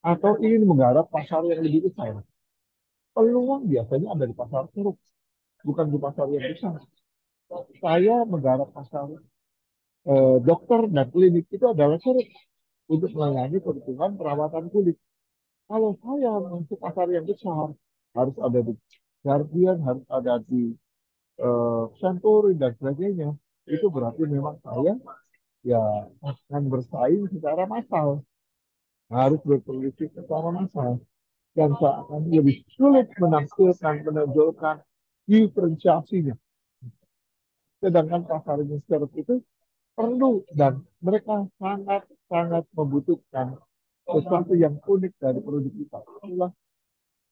atau ingin menggarap pasar yang lebih besar. Peluang biasanya ada di pasar ceruk, bukan di pasar yang besar. Saya menggarap pasar dokter dan klinik itu adalah ceruk untuk melayani kebutuhan perawatan kulit. Kalau saya masuk pasar yang besar, harus ada di Guardian, harus ada di Century dan sebagainya. Itu berarti memang saya ya akan bersaing secara massal, harus berproduksi secara massal, dan saya akan lebih sulit menampilkan, menonjolkan diferensiasinya. Sedangkan pasar yang itu perlu dan mereka sangat-sangat membutuhkan sesuatu yang unik dari produk kita. Itulah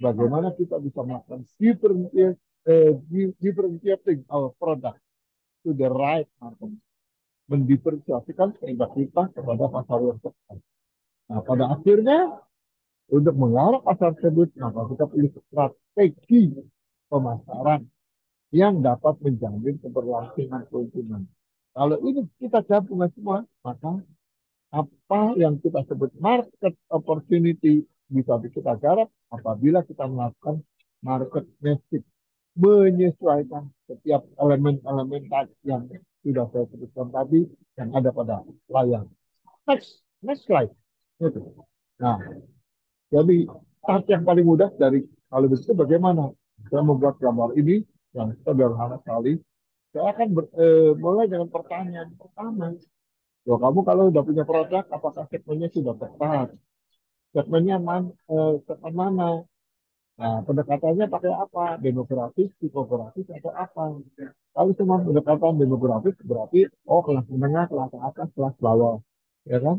bagaimana kita bisa melakukan differentiating our product to the right market, mendiferensiasikan produk kita kepada pasar yang tepat. Nah, pada akhirnya untuk mengarah pasar tersebut, maka kita pilih strategi pemasaran yang dapat menjamin keberlangsungan keuntungan. Kalau ini kita gabungkan semua, maka apa yang kita sebut market opportunity bisa kita garap apabila kita melakukan market mapping, menyesuaikan setiap elemen-elemen yang sudah saya sebutkan tadi yang ada pada layar. Next slide. Itu. Nah, jadi tahap yang paling mudah dari kalau begitu bagaimana saya membuat gambar ini yang sederhana sekali. Saya akan mulai dengan pertanyaan pertama. Loh, kamu kalau udah punya produk, apakah segmennya sudah tepat? Segmennya segmen mana? Nah, pendekatannya pakai apa? Demografis, psikografis, atau apa? Kalau cuma pendekatan demografis, berarti, oh kelas menengah, kelas atas, kelas bawah. Ya kan?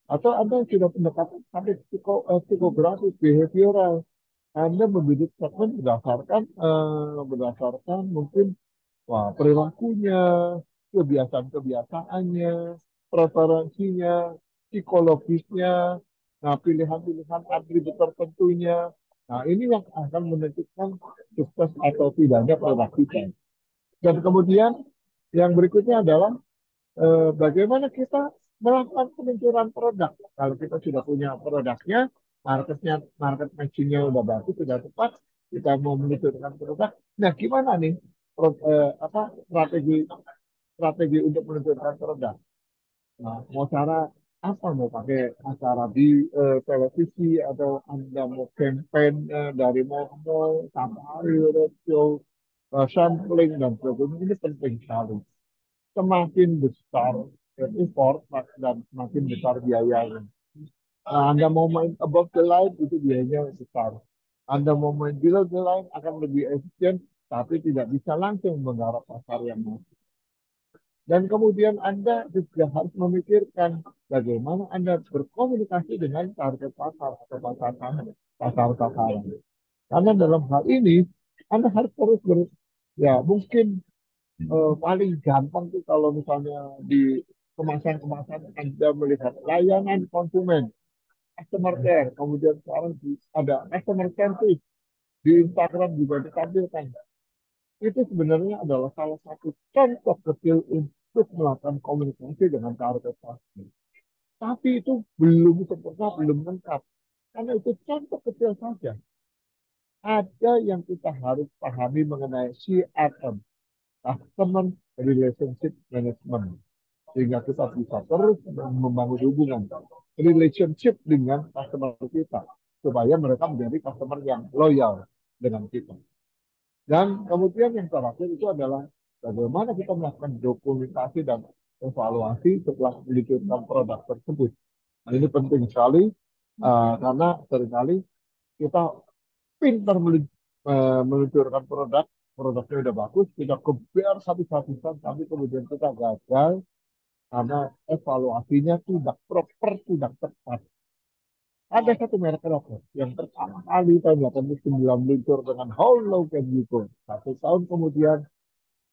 Atau Anda sudah pendekatan sampai psikografis, behavioral. Anda membidik segmen berdasarkan mungkin wah, perilakunya, kebiasaan-kebiasaannya, preferensinya, psikologisnya, nah pilihan-pilihan atribut tertentunya. Nah, ini yang akan menentukan sukses atau tidaknya produk kita. Dan kemudian yang berikutnya adalah bagaimana kita melakukan peluncuran produk. Kalau kita sudah punya produknya, market matchingnya udah bagus, sudah tepat, kita mau meluncurkan produk. Nah, gimana nih strategi strategi untuk meluncurkan produk? Nah, mau cara apa? Mau pakai acara di televisi atau Anda mau campaign dari mall, safari, roadshow, sampling dan sebagainya. Ini penting sekali. Semakin besar effort dan semakin besar biayanya. Nah, Anda mau main above the line itu biayanya besar. Anda mau main below the line akan lebih efisien, tapi tidak bisa langsung menggarap pasar yang masuk. Dan kemudian Anda juga harus memikirkan bagaimana Anda berkomunikasi dengan target pasar atau pasar sasaran. Karena dalam hal ini Anda harus terus ya mungkin paling gampang tuh kalau misalnya di kemasan-kemasan Anda melihat layanan konsumen, customer care, kemudian sekarang ada customer service di Instagram juga ditampilkan. Itu sebenarnya adalah salah satu contoh kecil untuk melakukan komunikasi dengan target pasar. Tapi itu belum sempurna, belum lengkap. Karena itu contoh kecil saja. Ada yang kita harus pahami mengenai CRM, Customer Relationship Management. Sehingga kita bisa terus membangun hubungan relationship dengan customer kita. Supaya mereka menjadi customer yang loyal dengan kita. Dan kemudian yang terakhir itu adalah bagaimana kita melakukan dokumentasi dan evaluasi setelah meluncurkan produk tersebut. Nah, ini penting sekali karena seringkali kita pintar meluncurkan produk, produknya udah bagus, kita kebiar habis-habisan, tapi kemudian kita gagal karena evaluasinya tidak proper, tidak tepat. Ada satu merek rokok yang pertama kali tahun 89 meluncur dengan How Low Can You Go. 1 tahun kemudian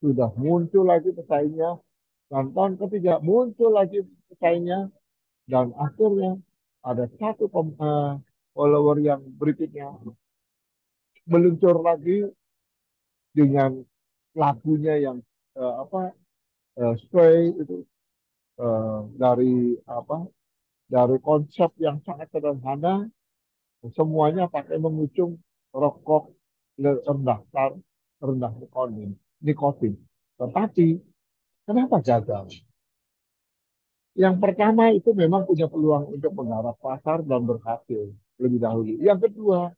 sudah muncul lagi pesaingnya, dan tahun ketiga muncul lagi pesaingnya, dan akhirnya ada satu follower yang berikutnya meluncur lagi dengan lagunya yang stray itu dari dari konsep yang sangat sederhana, semuanya pakai mengucung rokok rendah rendah nikotin. Tetapi kenapa gagal? Yang pertama itu memang punya peluang untuk menggarap pasar dan berhasil lebih dahulu. Yang kedua,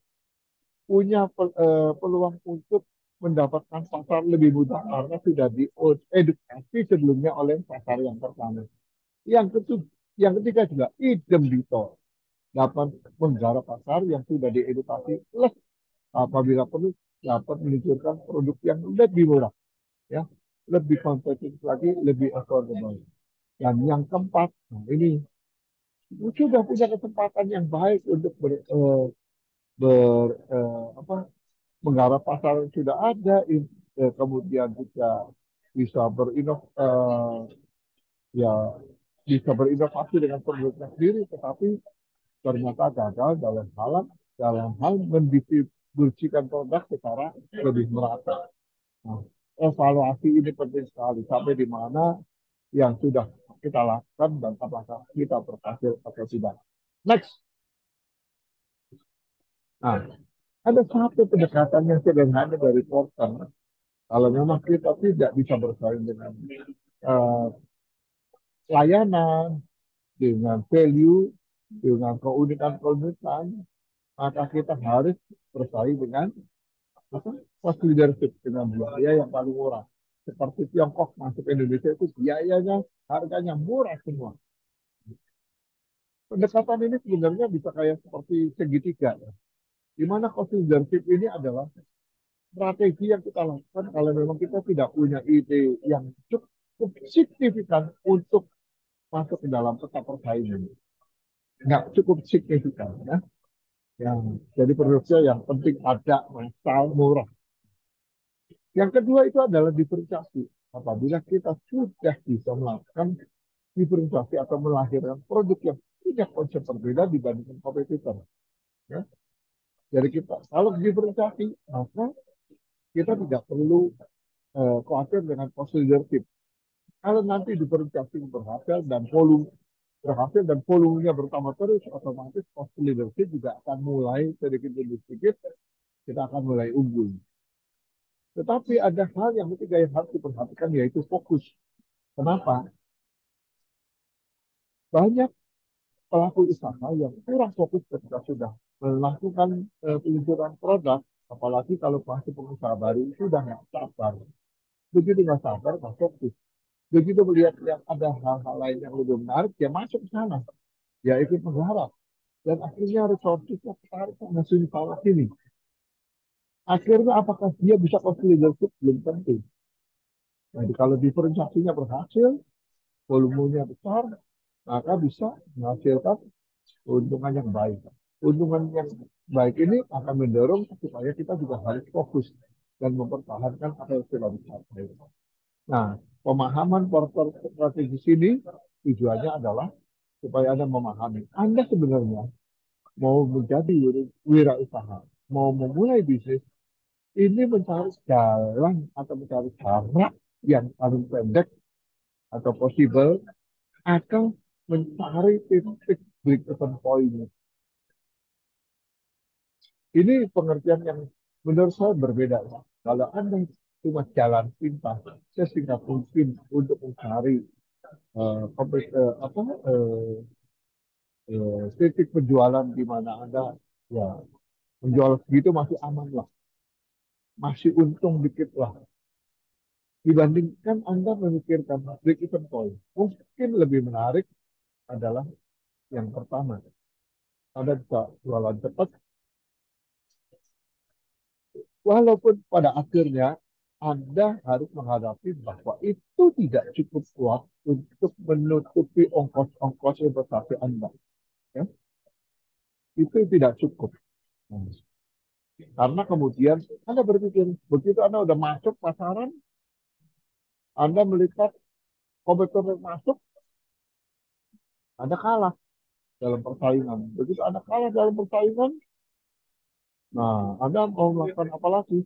punya peluang untuk mendapatkan pasar lebih mudah karena sudah diedukasi sebelumnya oleh pasar yang pertama. Yang ketiga juga idem dito dapat menggarap pasar yang sudah diedukasi plus apabila perlu dapat meluncurkan produk yang lebih murah, ya, lebih kompetitif lagi, lebih affordable. Dan yang keempat, nah ini sudah punya kesempatan yang baik untuk ber, apa, menggarap pasar yang sudah ada, kemudian juga bisa ya bisa berinovasi dengan produknya sendiri, tetapi ternyata gagal dalam hal mendistribusikan produk secara lebih merata. Nah, evaluasi ini penting sekali sampai di mana yang sudah kita lakukan dan apakah kita berhasil atau tidak. Next. Nah, ada satu pendekatan yang sederhana dari Porter. Kalau memang kita tidak bisa bersaing dengan uh, layanan, dengan value, dengan keunikan-keunikan, maka kita harus bersaing dengan cost leadership, dengan biaya yang paling murah. Seperti Tiongkok masuk Indonesia itu biayanya, harganya murah semua. Pendekatan ini sebenarnya bisa kayak seperti segitiga, ya. Di mana cost leadership ini adalah strategi yang kita lakukan kalau memang kita tidak punya ide yang cukup signifikan untuk masuk ke dalam peta persaingan. Nggak cukup signifikan, ya. Jadi produknya yang penting ada, massal, murah. Yang kedua itu adalah diferensiasi. Apabila kita sudah bisa melakukan diferensiasi atau melahirkan produk yang punya konsep berbeda dibandingkan kompetitor. Ya. Jadi kita kalau diferensiasi, maka kita tidak perlu khawatir dengan cost leadership. Kalau nanti diferensiasi berhasil dan volume berhasil dan volumenya bertambah terus, otomatis cost leadership juga akan mulai sedikit demi sedikit kita akan mulai unggul. Tetapi ada hal yang ketiga yang harus diperhatikan yaitu fokus. Kenapa? Banyak pelaku usaha yang kurang fokus ketika sudah melakukan peluncuran produk, apalagi kalau masih pengusaha baru itu sudah nggak sabar. Begitu nggak sabar, nggak fokus. Begitu melihat yang ada hal-hal lain yang lebih menarik, dia masuk ke sana, dia ikut menggarap, dan akhirnya resourcesnya ketarik sana sini sana sini. Akhirnya apakah dia bisa cost leadership? Belum tentu. Jadi kalau diferensiasinya berhasil, volumenya besar, maka bisa menghasilkan keuntungan yang baik. Keuntungan yang baik ini akan mendorong supaya kita juga harus fokus dan mempertahankan apa yang sudah dicapai. Nah, pemahaman porter strategis ini tujuannya adalah supaya Anda memahami. Anda sebenarnya mau menjadi wirausaha, mau memulai bisnis, ini mencari jalan atau mencari cara yang paling pendek atau possible, atau mencari titik break-even point. Ini pengertian yang menurut saya berbeda. Kalau Anda cuma jalan pintas, sesingkat mungkin untuk mencari titik penjualan di mana Anda ya menjual segitu masih aman lah, masih untung dikit lah. Dibandingkan Anda memikirkan break even point, mungkin lebih menarik adalah yang pertama. Anda bisa jualan cepat, walaupun pada akhirnya Anda harus menghadapi bahwa itu tidak cukup kuat untuk menutupi ongkos-ongkos investasi Anda. Ya? Itu tidak cukup. Karena kemudian Anda berpikir, begitu Anda udah masuk pasaran, Anda melihat kompetitor yang masuk, Anda kalah dalam persaingan. Begitu Anda kalah dalam persaingan, nah Anda mau melakukan apa lagi?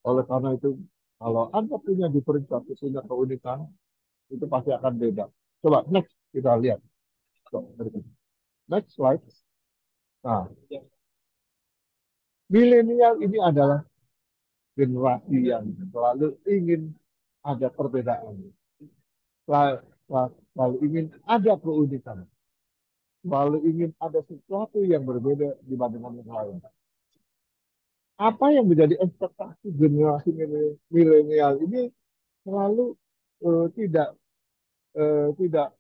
Oleh karena itu, kalau Anda punya diferensiasi, punya keunikan, itu pasti akan beda. Coba next kita lihat. Next slide. Nah, milenial ini adalah generasi yang selalu ingin ada perbedaan, selalu ingin ada keunikan, selalu ingin ada sesuatu yang berbeda dibandingkan yang lain. Apa yang menjadi ekspektasi generasi milenial ini selalu eh, tidak tidak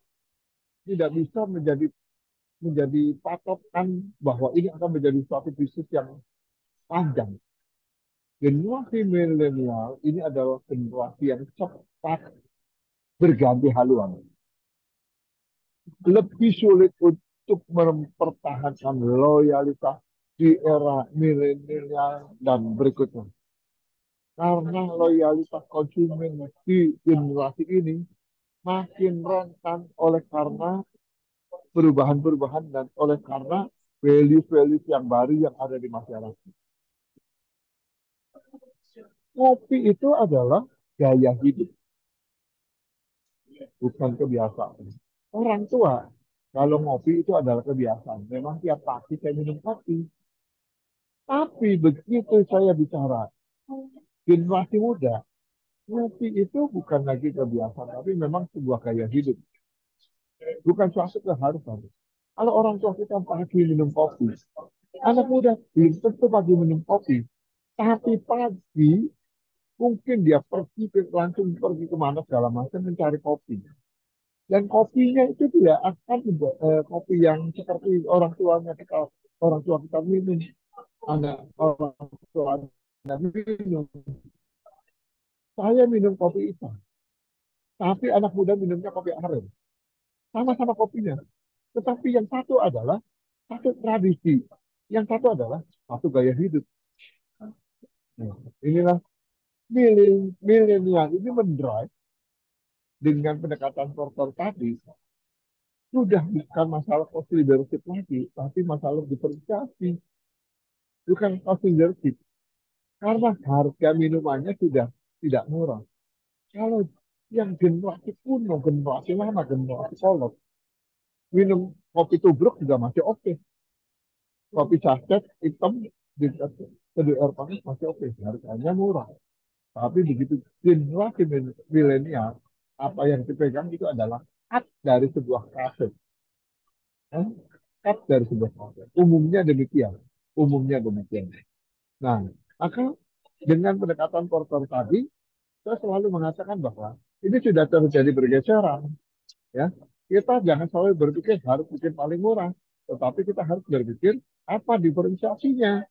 tidak bisa menjadi patokan bahwa ini akan menjadi suatu bisnis yang panjang. Generasi milenial ini adalah generasi yang cepat berganti haluan. Lebih sulit untuk mempertahankan loyalitas di era milenial dan berikutnya. Karena loyalitas konsumen di generasi ini makin rentan oleh karena perubahan-perubahan dan oleh karena value-value yang baru yang ada di masyarakat. Kopi itu adalah gaya hidup, bukan kebiasaan. Orang tua, kalau ngopi itu adalah kebiasaan. Memang tiap pagi saya minum kopi. Tapi begitu saya bicara generasi muda, ngopi itu bukan lagi kebiasaan, tapi memang sebuah gaya hidup. Bukan suatu keharusan. Kalau orang tua kita pagi minum kopi, anak muda belum tentu pagi minum kopi. Tapi pagi mungkin dia langsung pergi kemana segala macam mencari kopi. Dan kopinya itu tidak akan kopi yang seperti orang tua kita minum, anak orang tua Anda minum. Saya minum kopi hitam, tapi anak muda minumnya kopi aren. Sama-sama kopinya. Tetapi yang satu adalah satu tradisi, yang satu adalah satu gaya hidup. Nah, inilah milenial ini mendrive dengan pendekatan porter tadi sudah bukan masalah cost leadership lagi, tapi masalah diferensiasi. Bukan cost leadership. Karena harga minumannya sudah tidak murah. Kalau yang generasi kuno, generasi lama, generasi kolot, minum kopi tubruk juga masih oke. Kopi saset hitam di air panas masih oke. Harganya murah. Tapi begitu generasi milenial, apa yang dipegang itu adalah cut dari sebuah kafe. Kan? Cut dari sebuah kafe. Umumnya demikian. Umumnya demikian. Nah, maka dengan pendekatan porter tadi, saya selalu mengatakan bahwa ini sudah terjadi bergeseran. Ya, kita jangan selalu berpikir harus bikin paling murah, tetapi kita harus berpikir apa diferensiasinya.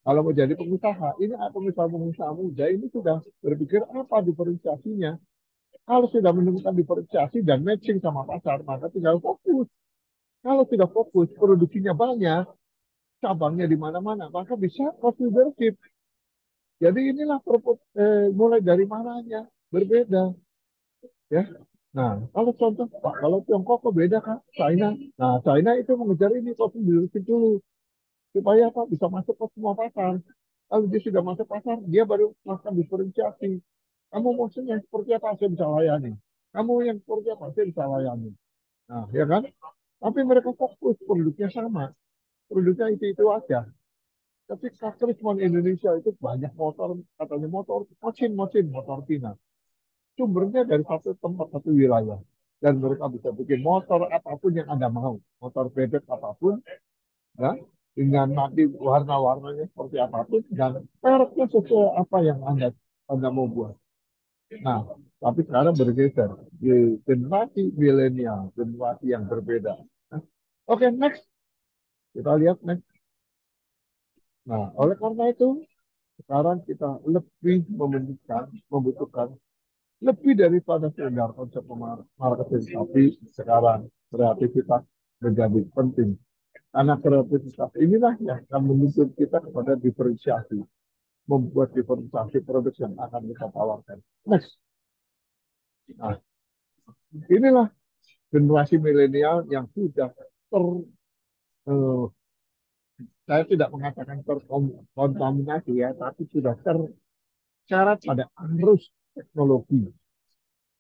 Kalau mau jadi pengusaha, ini pengusaha-pengusaha muda ini sudah berpikir apa diferensiasinya. Kalau sudah menemukan diferensiasi dan matching sama pasar, maka tinggal fokus. Kalau tidak fokus, produksinya banyak, cabangnya di mana-mana, maka bisa cost leadership. Jadi inilah mulai dari mananya berbeda, ya. Nah, kalau contoh, Pak, kalau Tiongkok kok beda kan? China. Nah, China itu mengejar ini cost leadership dulu supaya apa? Bisa masuk ke semua pasar. Kalau dia sudah masuk pasar, dia baru melakukan diferensiasi. Kamu maksudnya seperti apa saya bisa layani? Kamu yang seperti apa saya bisa layani? Nah, ya kan? Tapi mereka fokus produknya sama, produknya itu aja. Tapi customer Indonesia itu banyak motor, katanya motor, motor Cina. Sumbernya dari satu tempat, satu wilayah. Dan mereka bisa bikin motor apapun yang Anda mau. Motor bebek apapun, ya, dengan nanti warna-warnanya seperti apapun, dan mereknya sesuai apa yang Anda mau buat. Nah, tapi sekarang bergeser di generasi milenial, generasi yang berbeda. Nah, oke, next. Kita lihat next. Nah, oleh karena itu, sekarang kita lebih membutuhkan lebih daripada sekedar konsep marketing, tapi sekarang kreativitas menjadi penting. Karena kreativitas inilah yang akan menuntut kita kepada diferensiasi, membuat diferensiasi produk yang akan kita tawarkan. Next. Nah, inilah generasi milenial yang sudah eh, saya tidak mengatakan terkontaminasi ya, tapi sudah tersyarat pada arus teknologi.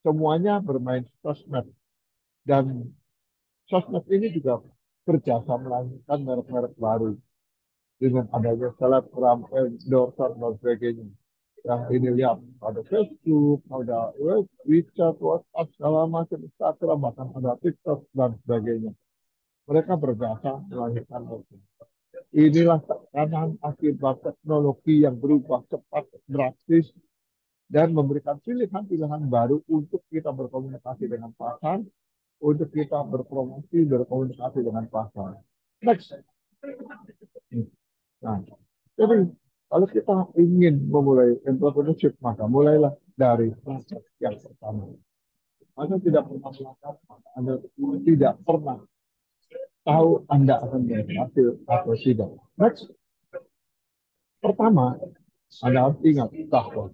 Semuanya bermain sosmed, dan sosmed ini juga berjasa melahirkan merek-merek baru dengan adanya selebgram, endorser, dan sebagainya. Yang ini lihat ada Facebook, ada WeChat, WhatsApp, segala macam, Instagram, bahkan ada TikTok dan sebagainya. Mereka berjasa melahirkan merek. Inilah tekanan akibat teknologi yang berubah cepat, drastis, dan memberikan pilihan-pilihan baru untuk kita berkomunikasi dengan pasar, untuk kita berpromosi, berkomunikasi dengan pasar. Next. Nah, jadi kalau kita ingin memulai entrepreneurship, maka mulailah dari proses yang pertama. Anda tidak pernah melakukan, Anda tidak pernah tahu Anda akan berhasil atau tidak. Next. Pertama, Anda harus ingat bahwa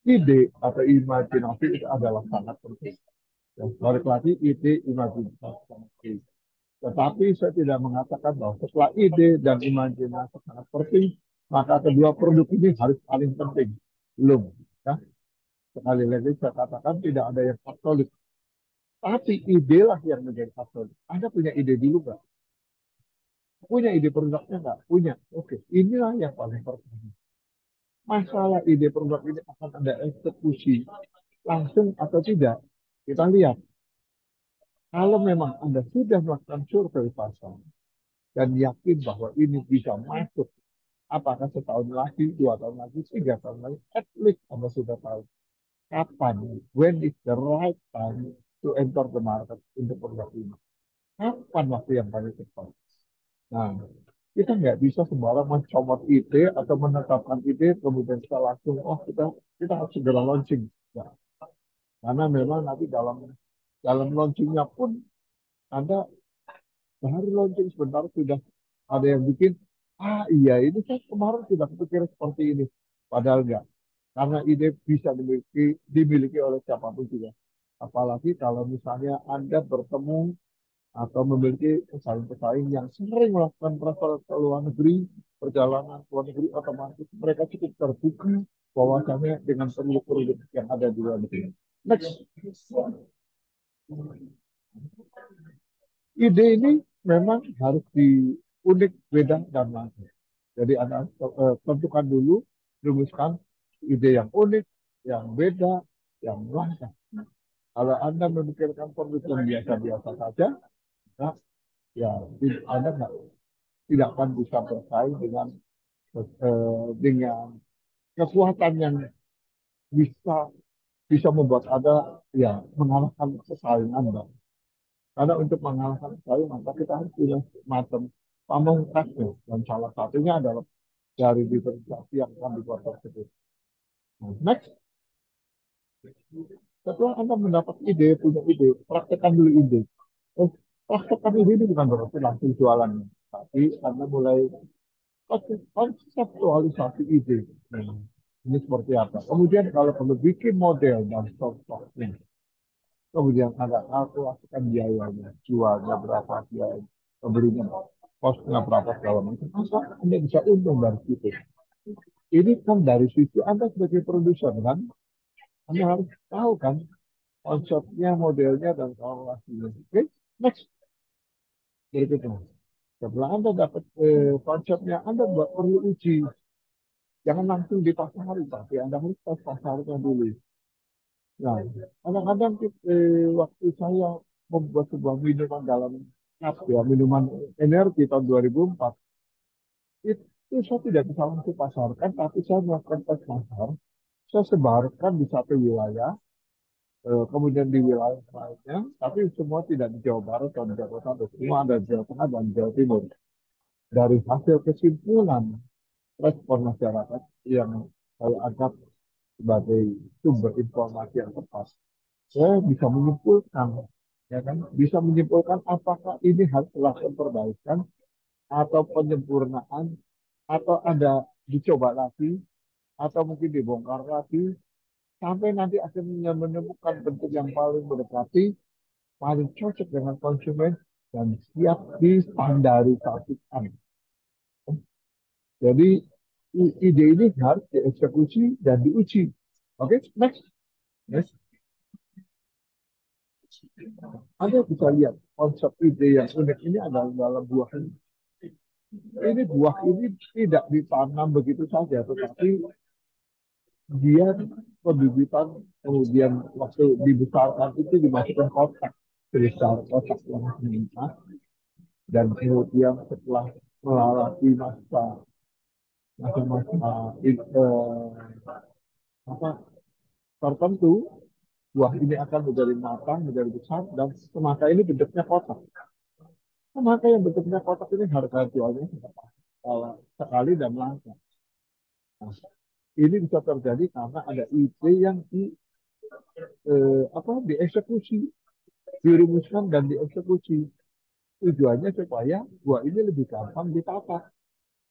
ide atau imajinasi itu adalah sangat penting. Ya, balik lagi ide, imajinasi sangat penting. Tetapi saya tidak mengatakan bahwa setelah ide dan imajinasi sangat penting, maka kedua produk ini harus paling penting. Belum. Ya. Sekali lagi saya katakan tidak ada yang absolut. Tapi ide lah yang menjadi absolut. Anda punya ide dulu nggak? Punya ide produknya nggak? Punya. Oke, inilah yang paling penting. Masalah ide produk ini akan Anda eksekusi langsung atau tidak. Kita lihat. Kalau memang Anda sudah melakukan survei pasar dan yakin bahwa ini bisa masuk, apakah setahun lagi, 2 tahun lagi, 3 tahun lagi, at least Anda sudah tahu kapan, when is the right time to enter the market untuk produk ini. Kapan waktu yang paling tepat? Nah, kita nggak bisa sembarang mencomot ide atau menetapkan ide, kemudian kita langsung, kita harus segera launching. Nah, karena memang nanti dalam launchingnya pun Anda baru launching sebentar sudah ada yang bikin, iya ini saya kemarin sudah kepikir seperti ini. Padahal enggak. Karena ide bisa dimiliki oleh siapapun juga. Apalagi kalau misalnya Anda bertemu atau memiliki pesaing-pesaing yang sering melakukan travel ke luar negeri, perjalanan ke luar negeri, otomatis mereka cukup terbuka bahwasannya dengan produk-produk yang ada di luar negeri. Next. ide ini memang harus diulik, beda, dan lain. Jadi Anda tentukan dulu, rumuskan ide yang unik, yang beda, yang langka. Kalau Anda memikirkan pemikiran biasa-biasa saja, nah, ya Anda tidak akan bisa bersaing dengan kekuatan yang bisa bisa membuat Anda ya mengalahkan pesaing Anda. Karena untuk mengalahkan pesaing maka kita harus punya macam pamungkasnya, dan salah satunya adalah dari diferensiasi yang akan dibuat tersebut. Nah, next, setelah Anda mendapat ide, punya ide, praktekkan dulu ide. Eh, Praktekkan ide ini bukan berarti langsung jualan, tapi Anda mulai konseptualisasi ide. Nah, ini seperti apa? Kemudian kalau perlu bikin model dan contohnya. Kemudian Anda kalkulasikan biayanya, jualnya berapa, biaya pembelinya, kosnya berapa, segala macam. Maka Anda bisa untung dari situ. Ini kan dari sisi Anda sebagai produser kan, Anda harus tahu kan konsepnya, modelnya, dan kalkulasinya. Oke, next. Berikutnya. Setelah Anda dapat konsepnya, Anda perlu uji. Jangan langsung dipasari, tapi Anda harus tes pasarnya dulu. Nah, kadang-kadang waktu saya membuat sebuah minuman dalam cup, ya, minuman energi tahun 2004, itu saya tidak bisa langsung pasarkan, tapi saya melakukan tes pasar. Saya sebarkan di satu wilayah, kemudian di wilayah lainnya, tapi semua tidak di Jawa Barat atau di Jakarta, semua ada di Jawa Tengah dan Jawa Timur. Dari hasil kesimpulan respon masyarakat yang saya anggap sebagai sumber informasi yang tepat, saya bisa menyimpulkan, ya kan, bisa menyimpulkan apakah ini harus dilakukan perbaikan atau penyempurnaan, atau ada dicoba lagi, atau mungkin dibongkar lagi, sampai nanti akhirnya menemukan bentuk yang paling mendekati, paling cocok dengan konsumen, dan siap distandarisasikan. Jadi ide ini harus dieksekusi dan diuji. Oke, next. Next. Anda bisa lihat konsep ide yang unik ini adalah dalam buah ini. Ini buah ini tidak ditanam begitu saja, tetapi dia pembibitan, kemudian waktu dibesarkan itu dimasukkan kotak, besar kotak yang meningkat, dan kemudian setelah melalui masa-masa apa tertentu, buah ini akan menjadi matang, menjadi besar, dan semangka ini bentuknya kotak. Semangka yang bentuknya kotak ini harga jualnya sekali dan langka. Nah, ini bisa terjadi karena ada ide yang dieksekusi, dirumuskan dan dieksekusi. Tujuannya supaya buah ini lebih gampang ditata,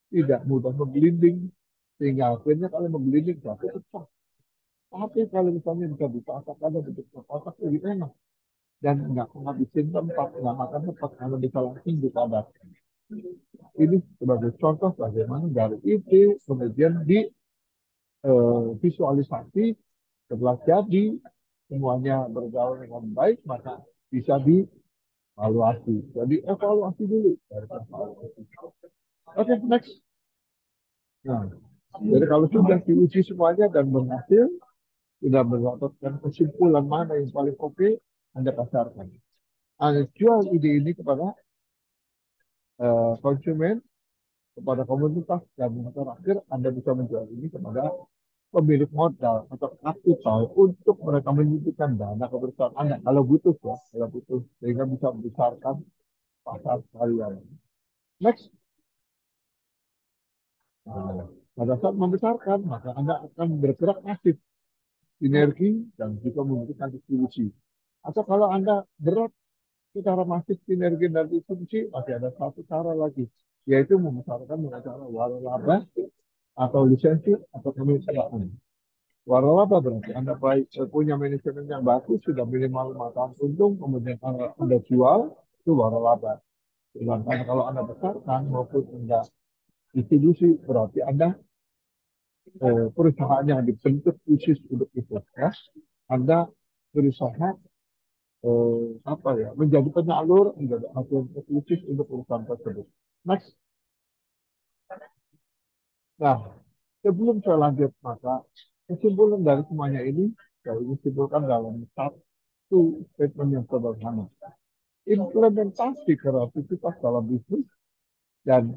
tidak mudah menggelinding, sehingga akhirnya kalau menggelinding jatuh pecah. Tapi kalau misalnya bisa ditata, ada bentuknya kotak lebih enak dan nggak menghabisin tempat, nggak makan tempat kalau bisa langsung ditata. Ini sebagai contoh bagaimana dari ide kemudian di visualisasi, setelah jadi semuanya berjalan dengan baik, maka bisa dievaluasi. Jadi evaluasi dulu dari evaluasi. Oke, next. Nah, jadi kalau sudah diuji semuanya dan berhasil, sudah mendapatkan kesimpulan mana yang paling oke, Anda pasarkan. Anda jual ide ini kepada konsumen, kepada komunitas, dan terakhir Anda bisa menjual ini kepada pemilik modal atau kapital untuk mereka menyuntikkan dana ke perusahaan Anda kalau butuh, ya, kalau butuh, sehingga bisa membesarkan pasar kalian. Next. Nah, pada saat membesarkan, maka Anda akan bergerak masif, sinergi, dan juga memberikan distribusi. Atau kalau Anda berat secara masif, sinergi, dan distribusi, masih ada satu cara lagi, yaitu membesarkan dengan cara waralaba atau lisensi atau kemitraan. Waralaba berarti Anda baik punya manajemen yang bagus, sudah minimal 5 tahun untung, kemudian Anda jual, itu waralaba. Sedangkan kalau Anda besarkan maupun Anda distribusi, berarti Anda perusahaan yang dibentuk khusus untuk itu. Ya. Anda berusaha apa ya, menjadi penyalur, menjadi agen eksklusif untuk perusahaan tersebut. Next. Nah, sebelum saya lanjut, maka kesimpulan dari semuanya ini saya ingin simpulkan dalam satu statement yang sederhana. Implementasi kreativitas dalam bisnis dan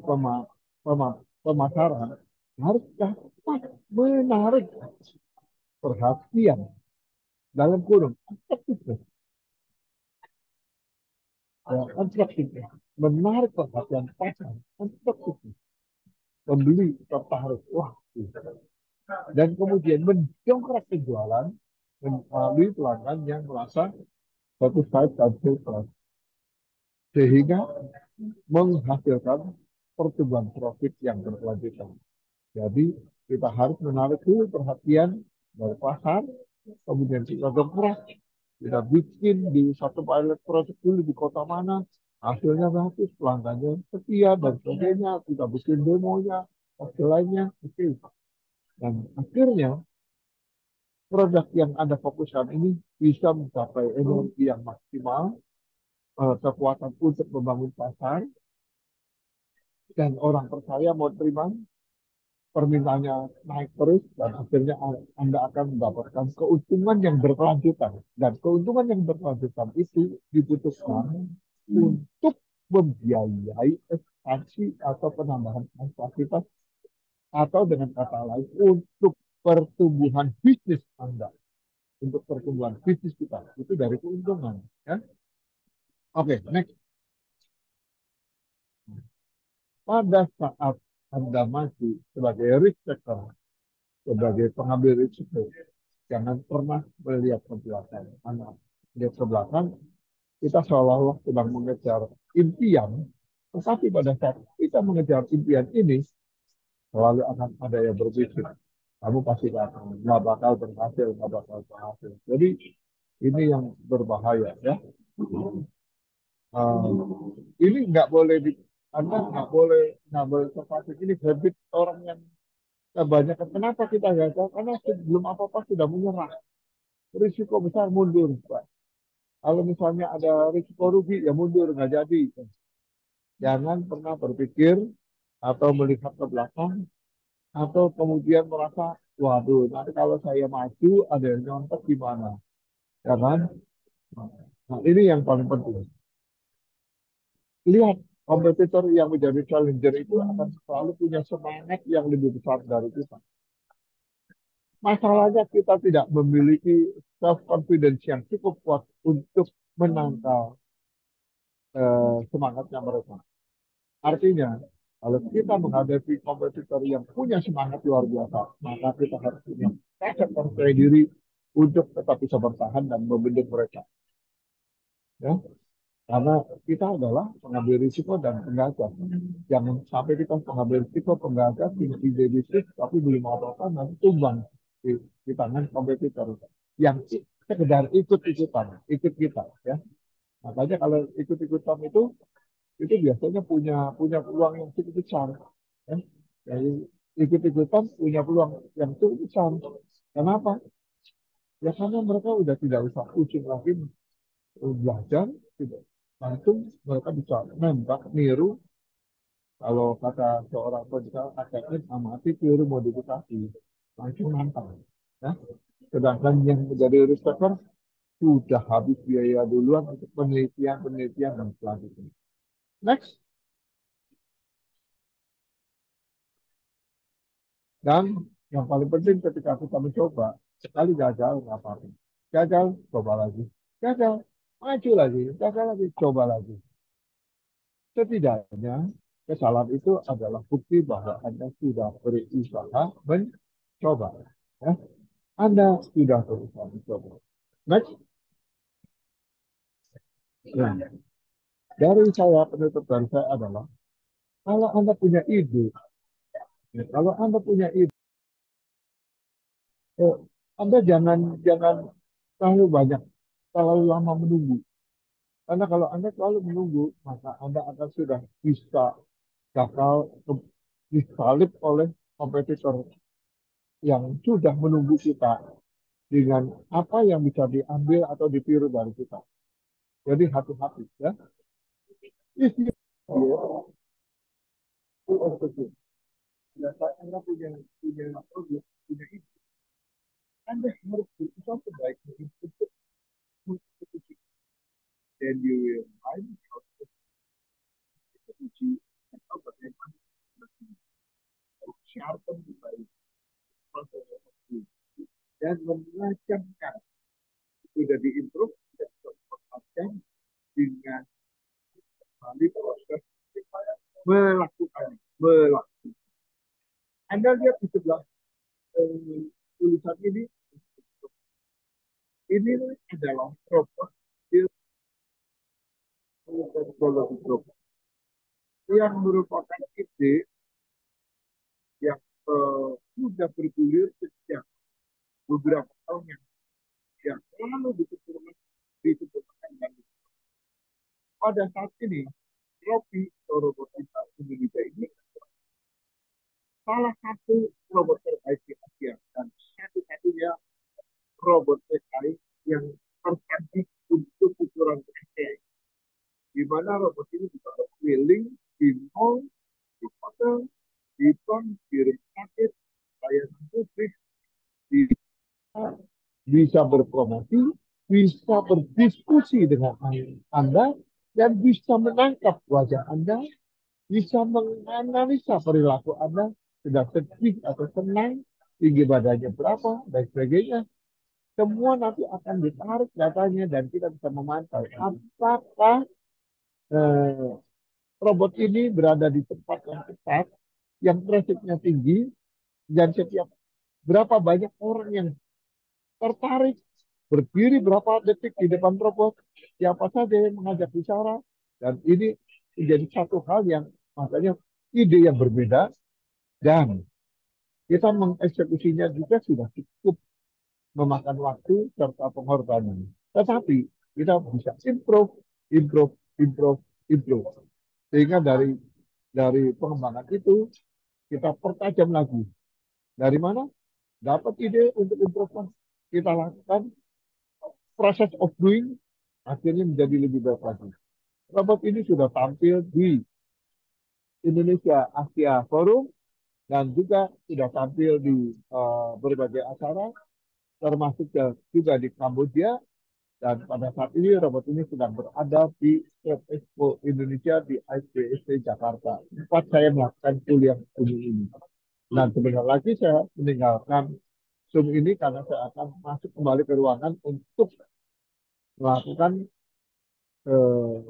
pemasaran harus dapat menarik perhatian dalam kurung atraktif, ya, atraktif, menarik perhatian pasar, atraktif, pembeli tertarik, wah, dan kemudian mendongkrak penjualan melalui pelanggan yang merasa satisfied dan satisfied, sehingga menghasilkan pertumbuhan profit yang berkelanjutan. Jadi kita harus menarik dulu perhatian dari pasar, kemudian kita dongkrak, kita bikin di satu pilot project dulu di kota mana, hasilnya bagus, pelanggannya setia dan sebagainya, kita bikin demonya, lainnya, oke. Dan akhirnya produk yang Anda fokuskan ini bisa mencapai energi yang maksimal, kekuatan untuk membangun pasar, dan orang percaya mau terima, permintaannya naik terus, dan akhirnya Anda akan mendapatkan keuntungan yang berkelanjutan. Dan keuntungan yang berkelanjutan itu dibutuhkan untuk membiayai ekspansi atau penambahan kapasitas, atau dengan kata lain, untuk pertumbuhan bisnis Anda. Untuk pertumbuhan bisnis kita, itu dari keuntungan. Ya? Oke, next. Pada saat Anda maju sebagai risk taker, sebagai pengambil risiko, jangan pernah melihat ke belakang. Anda lihat ke belakang, kita seolah-olah sedang mengejar impian, tetapi pada saat kita mengejar impian ini, selalu akan ada yang berbisnis. Kamu pasti nggak bakal berhasil, nggak bakal berhasil. Jadi ini yang berbahaya, ya. Uh, ini nggak boleh Anda nggak boleh seperti ini habit orang yang kebanyakan. Kenapa kita gagal? Karena sebelum apa-apa sudah menyerah. Risiko besar mundur, Pak. Kalau misalnya ada risiko rugi, ya mundur, nggak jadi. Jangan pernah berpikir atau melihat ke belakang, atau kemudian merasa, waduh, nanti kalau saya maju, ada yang nyontek gimana? Ya kan? Nah, ini yang paling penting. Lihat, kompetitor yang menjadi challenger itu akan selalu punya semangat yang lebih besar dari kita. Masalahnya kita tidak memiliki self-confidence yang cukup kuat untuk menangkal semangatnya mereka. Artinya, kalau kita menghadapi kompetitor yang punya semangat luar biasa, maka kita harus punya rasa percaya diri untuk tetap bisa bertahan dan membendung mereka. Ya, karena kita adalah pengambil risiko dan penggagas. Jangan sampai kita pengambil risiko, penggagas, punya ide bisnis, tapi belum apa-apa, nanti tumbang di tangan kompetitor yang sekedar ikut kita. Ya. Makanya kalau ikut-ikutan itu biasanya punya peluang yang cukup besar. Ya. Jadi ikut-ikutan punya peluang yang cukup besar. Kenapa? Ya karena mereka udah tidak usah pusing lagi belajar, tidak. Langsung mereka bisa nembak, niru. Kalau kata seorang penjual akademik, amati, tiru, modifikasi, langsung nantang. Ya. Sedangkan yang menjadi researcher sudah habis biaya duluan untuk penelitian dan selanjutnya. Next. Dan yang paling penting ketika kita mencoba, sekali gagal, nggak apa-apa. Gagal, coba lagi. Gagal, maju lagi. Gagal lagi, coba lagi. Setidaknya, kesalahan itu adalah bukti bahwa Anda sudah berusaha mencoba. Ya. Anda sudah berusaha mencoba. Next. Nah, dari saya, penutup dari saya adalah, kalau Anda punya ide, kalau Anda punya ide, eh, Anda jangan terlalu lama menunggu. Karena kalau Anda selalu menunggu, maka Anda akan sudah bisa gagal disalib oleh kompetitor yang sudah menunggu kita dengan apa yang bisa diambil atau ditiru dari kita. Jadi hati-hati ya. If you Anda punya produk, punya itu, Anda harus berusaha sebaik mungkin untuk mengeksekusi. Dan you will find out eksekusi atau bagaimana sharpen baik proses eksekusi dan mengajarkan sudah diimprove dan menempatkan dengan kembali proses melakukan. Anda lihat di sebelah tulisan ini adalah robot teknologi robot yang merupakan ide yang sudah bergulir sejak beberapa tahun yang lalu disempurnakan dan pada saat ini robot kita Indonesia ini salah satu robot terbaik di Asia dan satu-satunya robot AI yang tercanggih untuk ukuran kecil, di mana robot ini bisa berkeliling di mall, di hotel, di bank, di rumah sakit, layanan publik, di bisa berpromosi, bisa berdiskusi dengan Anda, dan bisa menangkap wajah Anda, bisa menganalisa perilaku Anda, sudah sedih atau senang, tinggi badannya berapa, dan sebagainya. Semua nanti akan ditarik datanya dan kita bisa memantau apakah eh, robot ini berada di tempat yang tepat, yang trafficnya tinggi, dan setiap berapa banyak orang yang tertarik berdiri berapa detik di depan robot, siapa saja yang mengajak bicara, dan ini menjadi satu hal yang makanya ide yang berbeda dan kita mengeksekusinya juga sudah cukup memakan waktu serta pengorbanan. Tetapi kita bisa improve, improve, improve, improve. Sehingga dari pengembangan itu kita pertajam lagi. Dari mana? Dapat ide untuk improvement. Kita lakukan proses of doing akhirnya menjadi lebih baik lagi. Robot ini sudah tampil di Indonesia Asia Forum dan juga sudah tampil di berbagai acara termasuk juga di Kamboja dan pada saat ini robot ini sedang berada di Trade Expo Indonesia di IPSC Jakarta. Tempat saya melakukan kuliah umum ini. Dan sebentar lagi saya meninggalkan Zoom ini karena saya akan masuk kembali ke ruangan untuk melakukan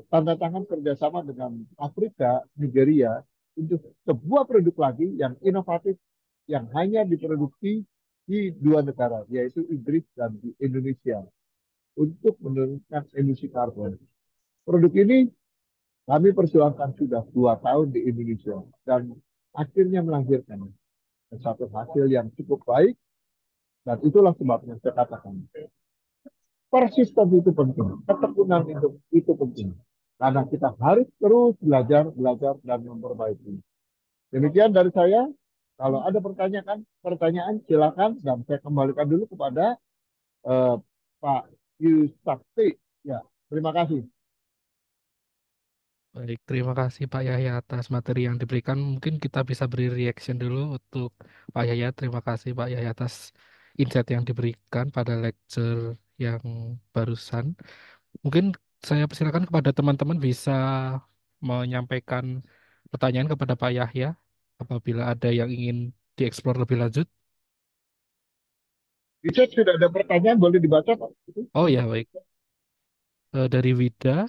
tanda tangan kerjasama dengan Afrika, Nigeria, untuk sebuah produk lagi yang inovatif, yang hanya diproduksi di dua negara, yaitu Inggris dan di Indonesia, untuk menurunkan emisi karbon. Produk ini kami perjuangkan sudah 2 tahun di Indonesia, dan akhirnya melahirkan satu hasil yang cukup baik, dan itulah sebabnya saya katakan persisten itu penting, ketekunan itu penting. Karena kita harus terus belajar, belajar dan memperbaiki. Demikian dari saya. Kalau ada pertanyaan silakan dan saya kembalikan dulu kepada eh, Pak Yusakti. Ya, terima kasih. Baik, terima kasih Pak Yahya atas materi yang diberikan. Mungkin kita bisa beri reaction dulu untuk Pak Yahya. Terima kasih Pak Yahya atas insight yang diberikan pada lecture yang barusan. Mungkin saya persilakan kepada teman-teman bisa menyampaikan pertanyaan kepada Pak Yahya apabila ada yang ingin dieksplor lebih lanjut. Richard, sudah ada pertanyaan, boleh dibaca Pak? Oh ya, baik. Dari Wida.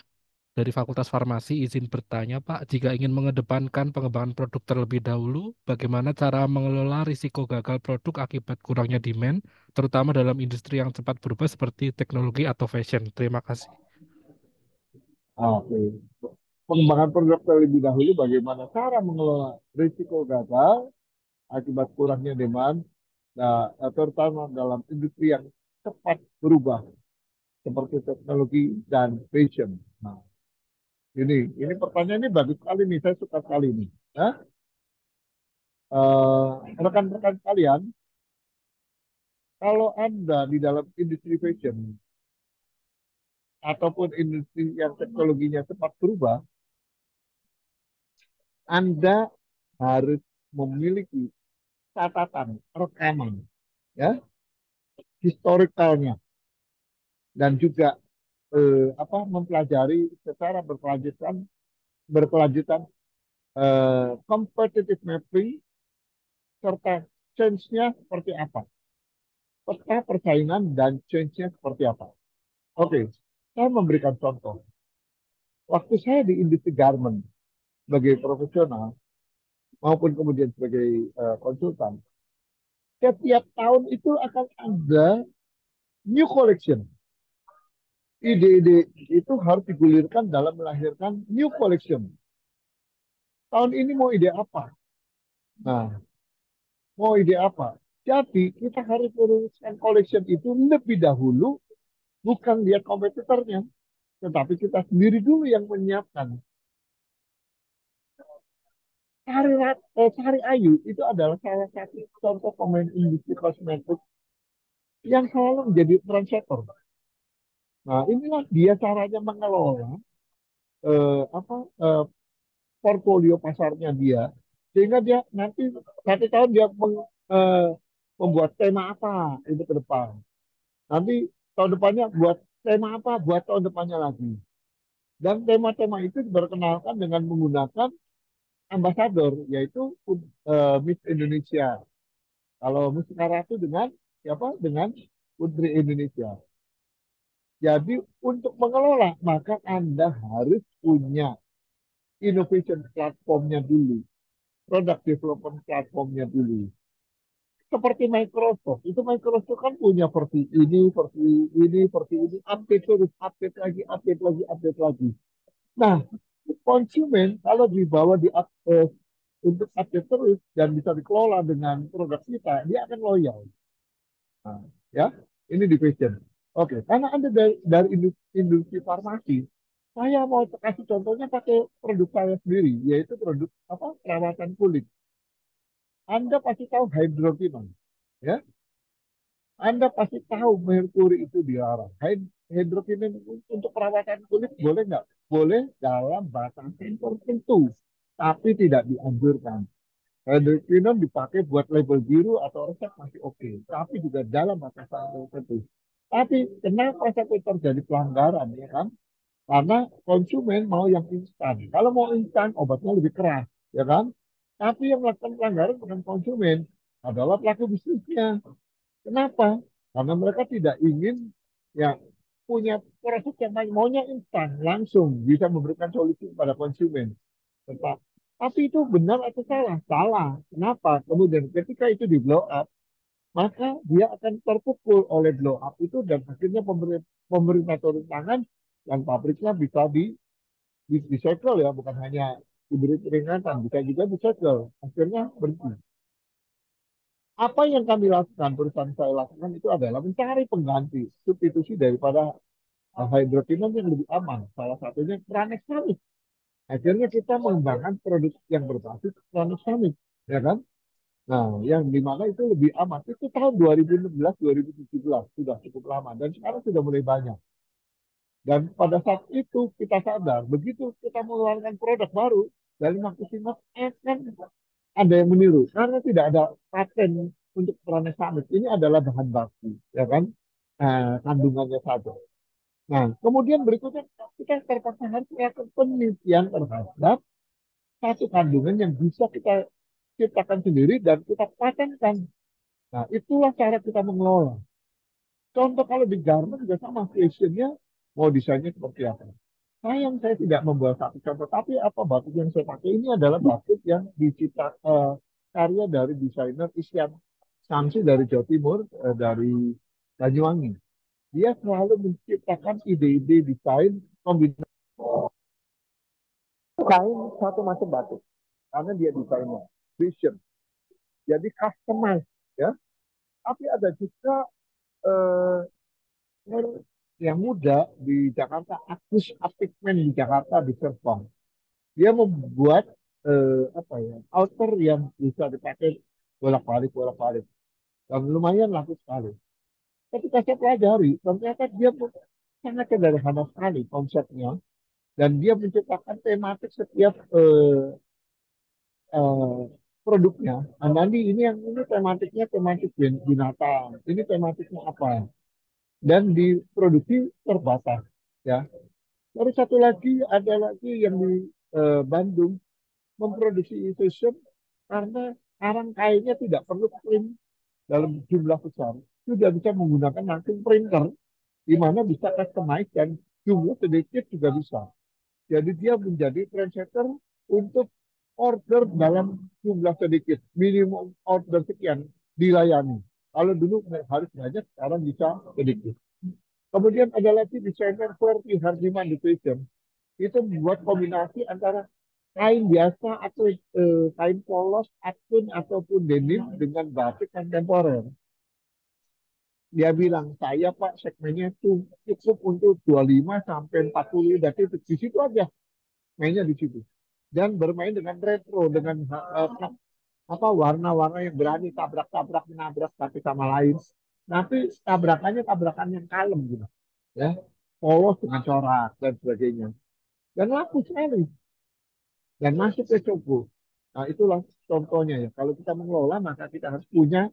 Dari Fakultas Farmasi, izin bertanya, Pak, jika ingin mengedepankan pengembangan produk terlebih dahulu, bagaimana cara mengelola risiko gagal produk akibat kurangnya demand, terutama dalam industri yang cepat berubah seperti teknologi atau fashion? Terima kasih. Oke. Pengembangan produk terlebih dahulu, bagaimana cara mengelola risiko gagal akibat kurangnya demand, nah, terutama dalam industri yang cepat berubah seperti teknologi dan fashion. Nah, ini pertanyaan ini bagus sekali nih, saya suka sekali nih. Nah, rekan-rekan kalian, kalau Anda di dalam industri fashion, ataupun industri yang teknologinya cepat berubah, Anda harus memiliki catatan, rekaman, ya, historikalnya, dan juga mempelajari secara berkelanjutan competitive mapping serta change-nya seperti apa, peta persaingan dan change-nya seperti apa. Oke, saya memberikan contoh. Waktu saya di industri garment sebagai profesional maupun kemudian sebagai konsultan, setiap tahun itu akan ada new collection. Ide-ide itu harus digulirkan dalam melahirkan new collection. Tahun ini mau ide apa? Nah, mau ide apa? Jadi kita harus merumuskan collection itu lebih dahulu, bukan lihat kompetitornya, tetapi kita sendiri dulu yang menyiapkan. Sari Ayu itu adalah salah satu contoh pemain industri kosmetik yang selalu menjadi trendsetter. Nah, inilah dia caranya mengelola eh, apa eh, portfolio pasarnya dia, sehingga dia nanti satu tahun dia membuat tema apa itu ke depan. Nanti tahun depannya buat tema apa, buat tahun depannya lagi. Dan tema-tema itu diperkenalkan dengan menggunakan ambasador, yaitu Miss Indonesia. Kalau Miss Ratu dengan siapa? Dengan Putri Indonesia. Jadi untuk mengelola, maka Anda harus punya innovation platformnya dulu, product development platformnya dulu. Seperti Microsoft, itu Microsoft kan punya versi ini, update terus, update lagi, update lagi, update lagi. Nah, konsumen kalau dibawa untuk update terus dan bisa dikelola dengan produk kita, dia akan loyal. Nah, ya, ini division. Oke, karena Anda dari industri farmasi, saya mau kasih contohnya pakai produk saya sendiri, yaitu produk apa perawatan kulit. Anda pasti tahu hydroquinone, ya. Anda pasti tahu merkuri itu dilarang. Hydroquinone untuk perawatan kulit boleh nggak? Boleh dalam batasan tertentu, tapi tidak dianjurkan. Hydroquinone dipakai buat label biru atau resep masih oke, tapi juga dalam batasan tertentu. Tapi kenapa sampai terjadi pelanggaran, ya kan? Karena konsumen mau yang instan. Kalau mau instan, obatnya lebih keras, ya kan? Tapi yang melakukan pelanggaran bukan konsumen, adalah pelaku bisnisnya. Kenapa? Karena mereka tidak ingin ya punya proses yang maunya instan, langsung bisa memberikan solusi kepada konsumen. Tetap. Tapi itu benar atau salah? Salah. Kenapa? Kemudian ketika itu di blow up, maka dia akan terpukul oleh blow up itu dan akhirnya pemerintah turun tangan dan pabriknya bisa disegel ya, bukan hanya diberi peringatan, bisa juga disegel. Akhirnya berhenti. Apa yang kami lakukan, perusahaan saya lakukan itu adalah mencari pengganti, substitusi daripada hydroquinone yang lebih aman. Salah satunya tranexamic. Akhirnya kita mengembangkan produk yang berbasis tranexamic, ya kan? Nah, yang di mana itu lebih aman. Itu tahun 2016, 2017 sudah cukup lama dan sekarang sudah mulai banyak. Dan pada saat itu kita sadar, begitu kita mengeluarkan produk baru dari Maximas akan ada yang meniru karena tidak ada paten untuk tranexamic. Ini adalah bahan baku, ya kan? Kandungannya saja. Nah, kemudian berikutnya kita terpaksa harus melakukan penelitian terhadap satu kandungan yang bisa kita ciptakan sendiri dan kita patenkan. Nah, itulah cara kita mengelola. Contoh kalau di garment juga sama, fashionnya mau desainnya seperti apa. Sayang saya tidak membawa satu contoh, tapi apa batik yang saya pakai ini adalah batik yang dicipta karya dari desainer Isyan Samsi dari Jawa Timur, dari Banyuwangi. Dia selalu menciptakan ide-ide desain kombinasi kain satu macam batik karena dia desainnya vision jadi customize ya. Tapi ada juga eh, yang muda di Jakarta, Agus Apikmen di Jakarta di Serpong. Dia membuat apa ya outer yang bisa dipakai bolak-balik dan lumayan laku sekali. Ketika saya pelajari, ternyata dia sangat sederhana sekali konsepnya. Dan dia menciptakan tematik setiap eh, produknya. Nah, nanti ini tematiknya tematik binatang, ini tematiknya apa, dan diproduksi terbatas, ya. Lalu satu lagi ada lagi yang di Bandung memproduksi fashion karena sekarang kainnya tidak perlu print dalam jumlah besar, sudah bisa menggunakan langsung printer, di mana bisa customize dan jumlah sedikit juga bisa. Jadi dia menjadi trendsetter untuk order dalam jumlah sedikit, minimum order sekian dilayani. Kalau dulu harus banyak, sekarang bisa sedikit. Kemudian ada lagi desainer Ferdi Hardiman di Fashion. Itu membuat kombinasi antara kain biasa atau kain polos, atun ataupun denim dengan batik kontemporer. Dia bilang, saya Pak segmennya itu cukup untuk 25 sampai 40 detik. Di situ aja, mainnya di situ. Dan bermain dengan retro, dengan apa warna-warna yang berani tabrak-tabrak, menabrak satu sama lain. Tapi tabrakannya tabrakan yang kalem gitu, ya, polos dengan corak dan sebagainya. Dan laku sekali dan masuk ke Cogo. Nah, itulah contohnya ya. Kalau kita mengelola maka kita harus punya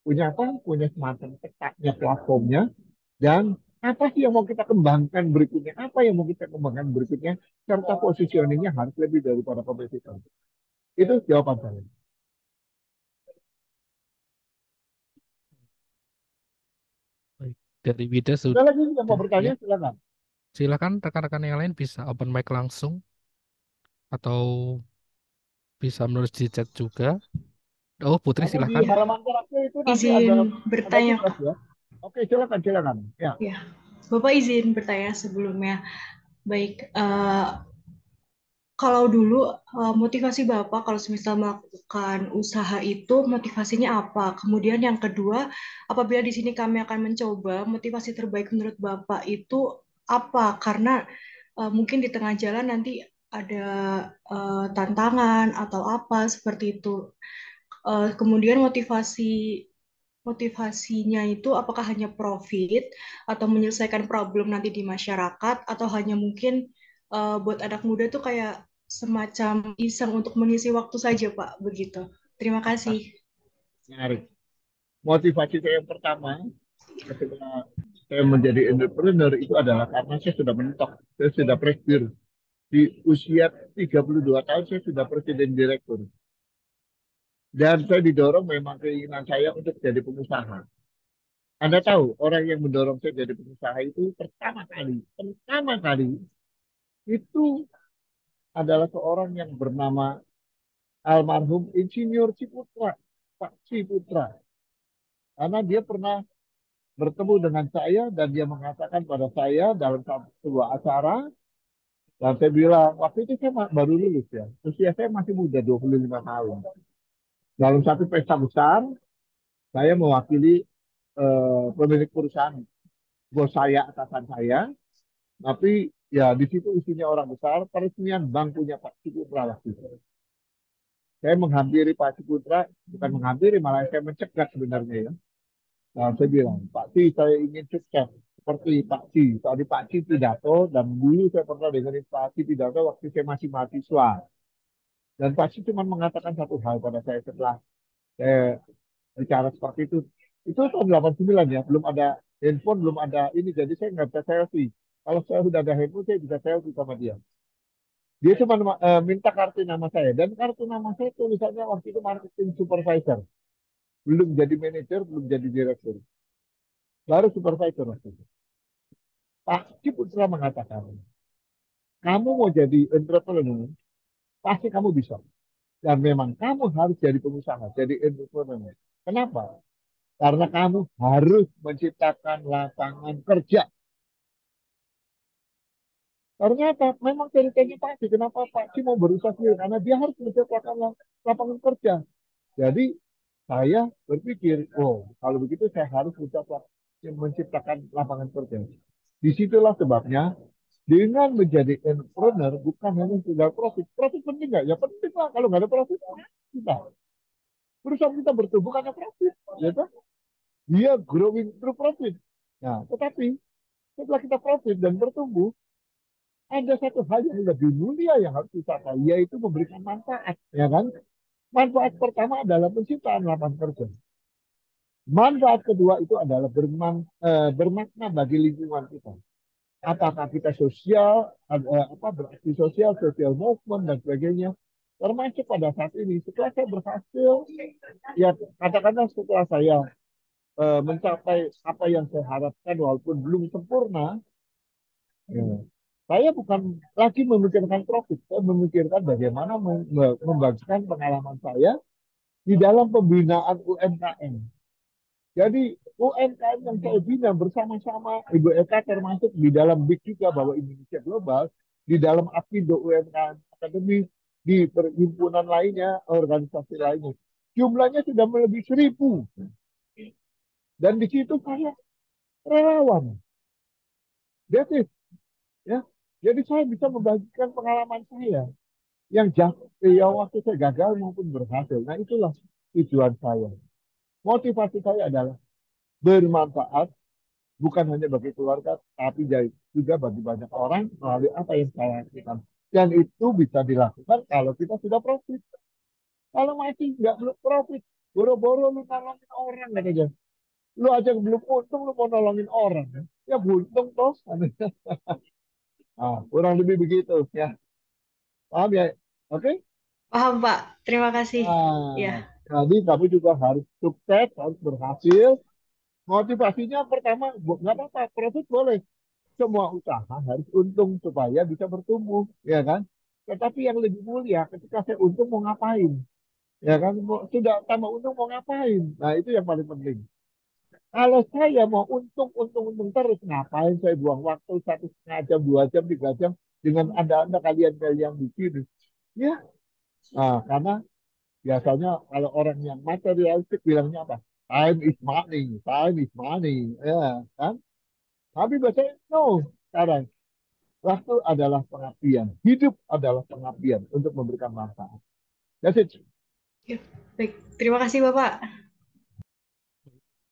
apa? Punya semacam petaknya, platformnya, dan apa sih yang mau kita kembangkan berikutnya? Apa yang mau kita kembangkan berikutnya? Serta positioningnya harus lebih daripada kompetitor. Itu jawaban saya. Baik. Dari Wida Ada lagi yang mau sudah ya. bertanya, silakan. Silakan rekan-rekan yang lain bisa open mic langsung atau bisa menulis di chat juga. Oh, Putri Karena di silakan. halaman terakhir itu nanti Izin ada bertanya, tugas Kak. ya. Oke, silakan, silakan. Ya. Ya, Bapak izin bertanya sebelumnya. Baik, kalau dulu motivasi Bapak kalau semisal melakukan usaha itu motivasinya apa? Kemudian yang kedua, apabila di sini kami akan mencoba, motivasi terbaik menurut Bapak itu apa? Karena mungkin di tengah jalan nanti ada tantangan atau apa seperti itu. Kemudian motivasinya itu apakah hanya profit atau menyelesaikan problem nanti di masyarakat atau hanya mungkin buat anak muda tuh kayak semacam iseng untuk mengisi waktu saja, Pak, begitu. Terima kasih. Menarik. Motivasi saya yang pertama ketika saya menjadi entrepreneur itu adalah karena saya sudah mentok, saya sudah presdir. Di usia 32 tahun saya sudah presiden direktur. Dan saya didorong memang keinginan saya untuk jadi pengusaha. Anda tahu orang yang mendorong saya jadi pengusaha itu pertama kali itu adalah seorang yang bernama almarhum Insinyur Ciputra, Pak Ciputra. Karena dia pernah bertemu dengan saya dan dia mengatakan pada saya dalam sebuah acara, dan saya bilang waktu itu saya baru lulus ya, usia saya masih muda 25 tahun. Dalam satu pesta besar, saya mewakili pemilik perusahaan, bos saya, atasan saya, tapi ya di situ isinya orang besar, peresmian bank punya Pak Ciputra waktu itu. Saya menghampiri Pak Ciputra, bukan menghampiri, malah saya mencegat sebenarnya ya. Nah, saya bilang, Pak Ci, saya ingin sukses seperti Pak Ci. Tadi Pak Ci pidato, dan dulu saya pernah dengerin Pak Ci pidato waktu saya masih mahasiswa. Dan Pak Ci cuma mengatakan satu hal pada saya setelah saya bicara seperti itu. Itu tahun 89 ya, belum ada handphone, belum ada ini, jadi saya nggak bisa selfie. Kalau saya sudah ada handphone, saya bisa selfie sama dia. Dia cuma minta kartu nama saya, dan kartu nama saya tulisannya waktu itu marketing supervisor. Belum jadi manajer, belum jadi direktur. Baru supervisor waktu itu. Pak Ciputra mengatakan, kamu mau jadi entrepreneur, pasti kamu bisa. Dan memang kamu harus jadi pengusaha, jadi entrepreneur. Kenapa? Karena kamu harus menciptakan lapangan kerja. Ternyata memang ceritanya Pak Ci. Kenapa Pak Ci mau berusaha sendiri? Karena dia harus menciptakan lapangan kerja. Jadi saya berpikir, oh kalau begitu saya harus menciptakan lapangan kerja. Disitulah sebabnya dengan menjadi entrepreneur bukan hanya sekedar profit. Profit penting nggak? Ya penting lah. Kalau nggak ada profit, kita perusahaan kita bertumbuh karena profit, ya kan? Dia growing through profit. Nah, tetapi setelah kita profit dan bertumbuh, ada satu hal yang lebih mulia yang harus kita capai, yaitu memberikan manfaat, ya kan? Manfaat pertama adalah penciptaan lapangan kerja. Manfaat kedua itu adalah bermakna bagi lingkungan kita. Apakah kita sosial, beraksi sosial, social movement dan sebagainya. Termasuk pada saat ini, setelah saya berhasil, ya katakanlah setelah saya mencapai apa yang saya harapkan walaupun belum sempurna, ya, saya bukan lagi memikirkan profit, saya memikirkan bagaimana membagikan pengalaman saya di dalam pembinaan UMKM. Jadi UMKM yang saya bina bersama-sama, Ibu Eka termasuk di dalam BIG juga bahwa Indonesia Global, di dalam Apindo UMKM Akademi, di perhimpunan lainnya, organisasi lainnya. Jumlahnya sudah melebihi 1.000. Dan di situ saya relawan. That's it. Ya. Jadi saya bisa membagikan pengalaman saya yang waktu saya gagal maupun berhasil. Nah itulah tujuan saya. Motivasi saya adalah bermanfaat bukan hanya bagi keluarga, tapi juga bagi banyak orang melalui apa yang saya lakukan. Dan itu bisa dilakukan kalau kita sudah profit. Kalau masih nggak belum profit, boro-boro lu nolongin orang katanya. Lu aja belum untung, lu mau nolongin orang. Ya buntung toh. Kurang lebih begitu ya. Paham ya? Oke? Paham, Pak. Terima kasih. Ya. Jadi kamu juga harus sukses, harus berhasil. Motivasinya pertama, nggak apa-apa, profit boleh. Semua usaha harus untung supaya bisa bertumbuh, ya kan? Tetapi yang lebih mulia, ketika saya untung mau ngapain? Ya kan? Sudah tambah untung mau ngapain? Nah, itu yang paling penting. Kalau saya mau untung terus, ngapain saya buang waktu 1,5 jam, 2 jam, 3 jam dengan anda kalian di sini? Ya, karena biasanya kalau orang yang materialistik bilangnya apa? Time is money, ya kan? Tapi biasanya no, sekarang waktu adalah pengabdian, hidup adalah pengabdian untuk memberikan manfaat. That's it. Ya, baik. Terima kasih, Bapak.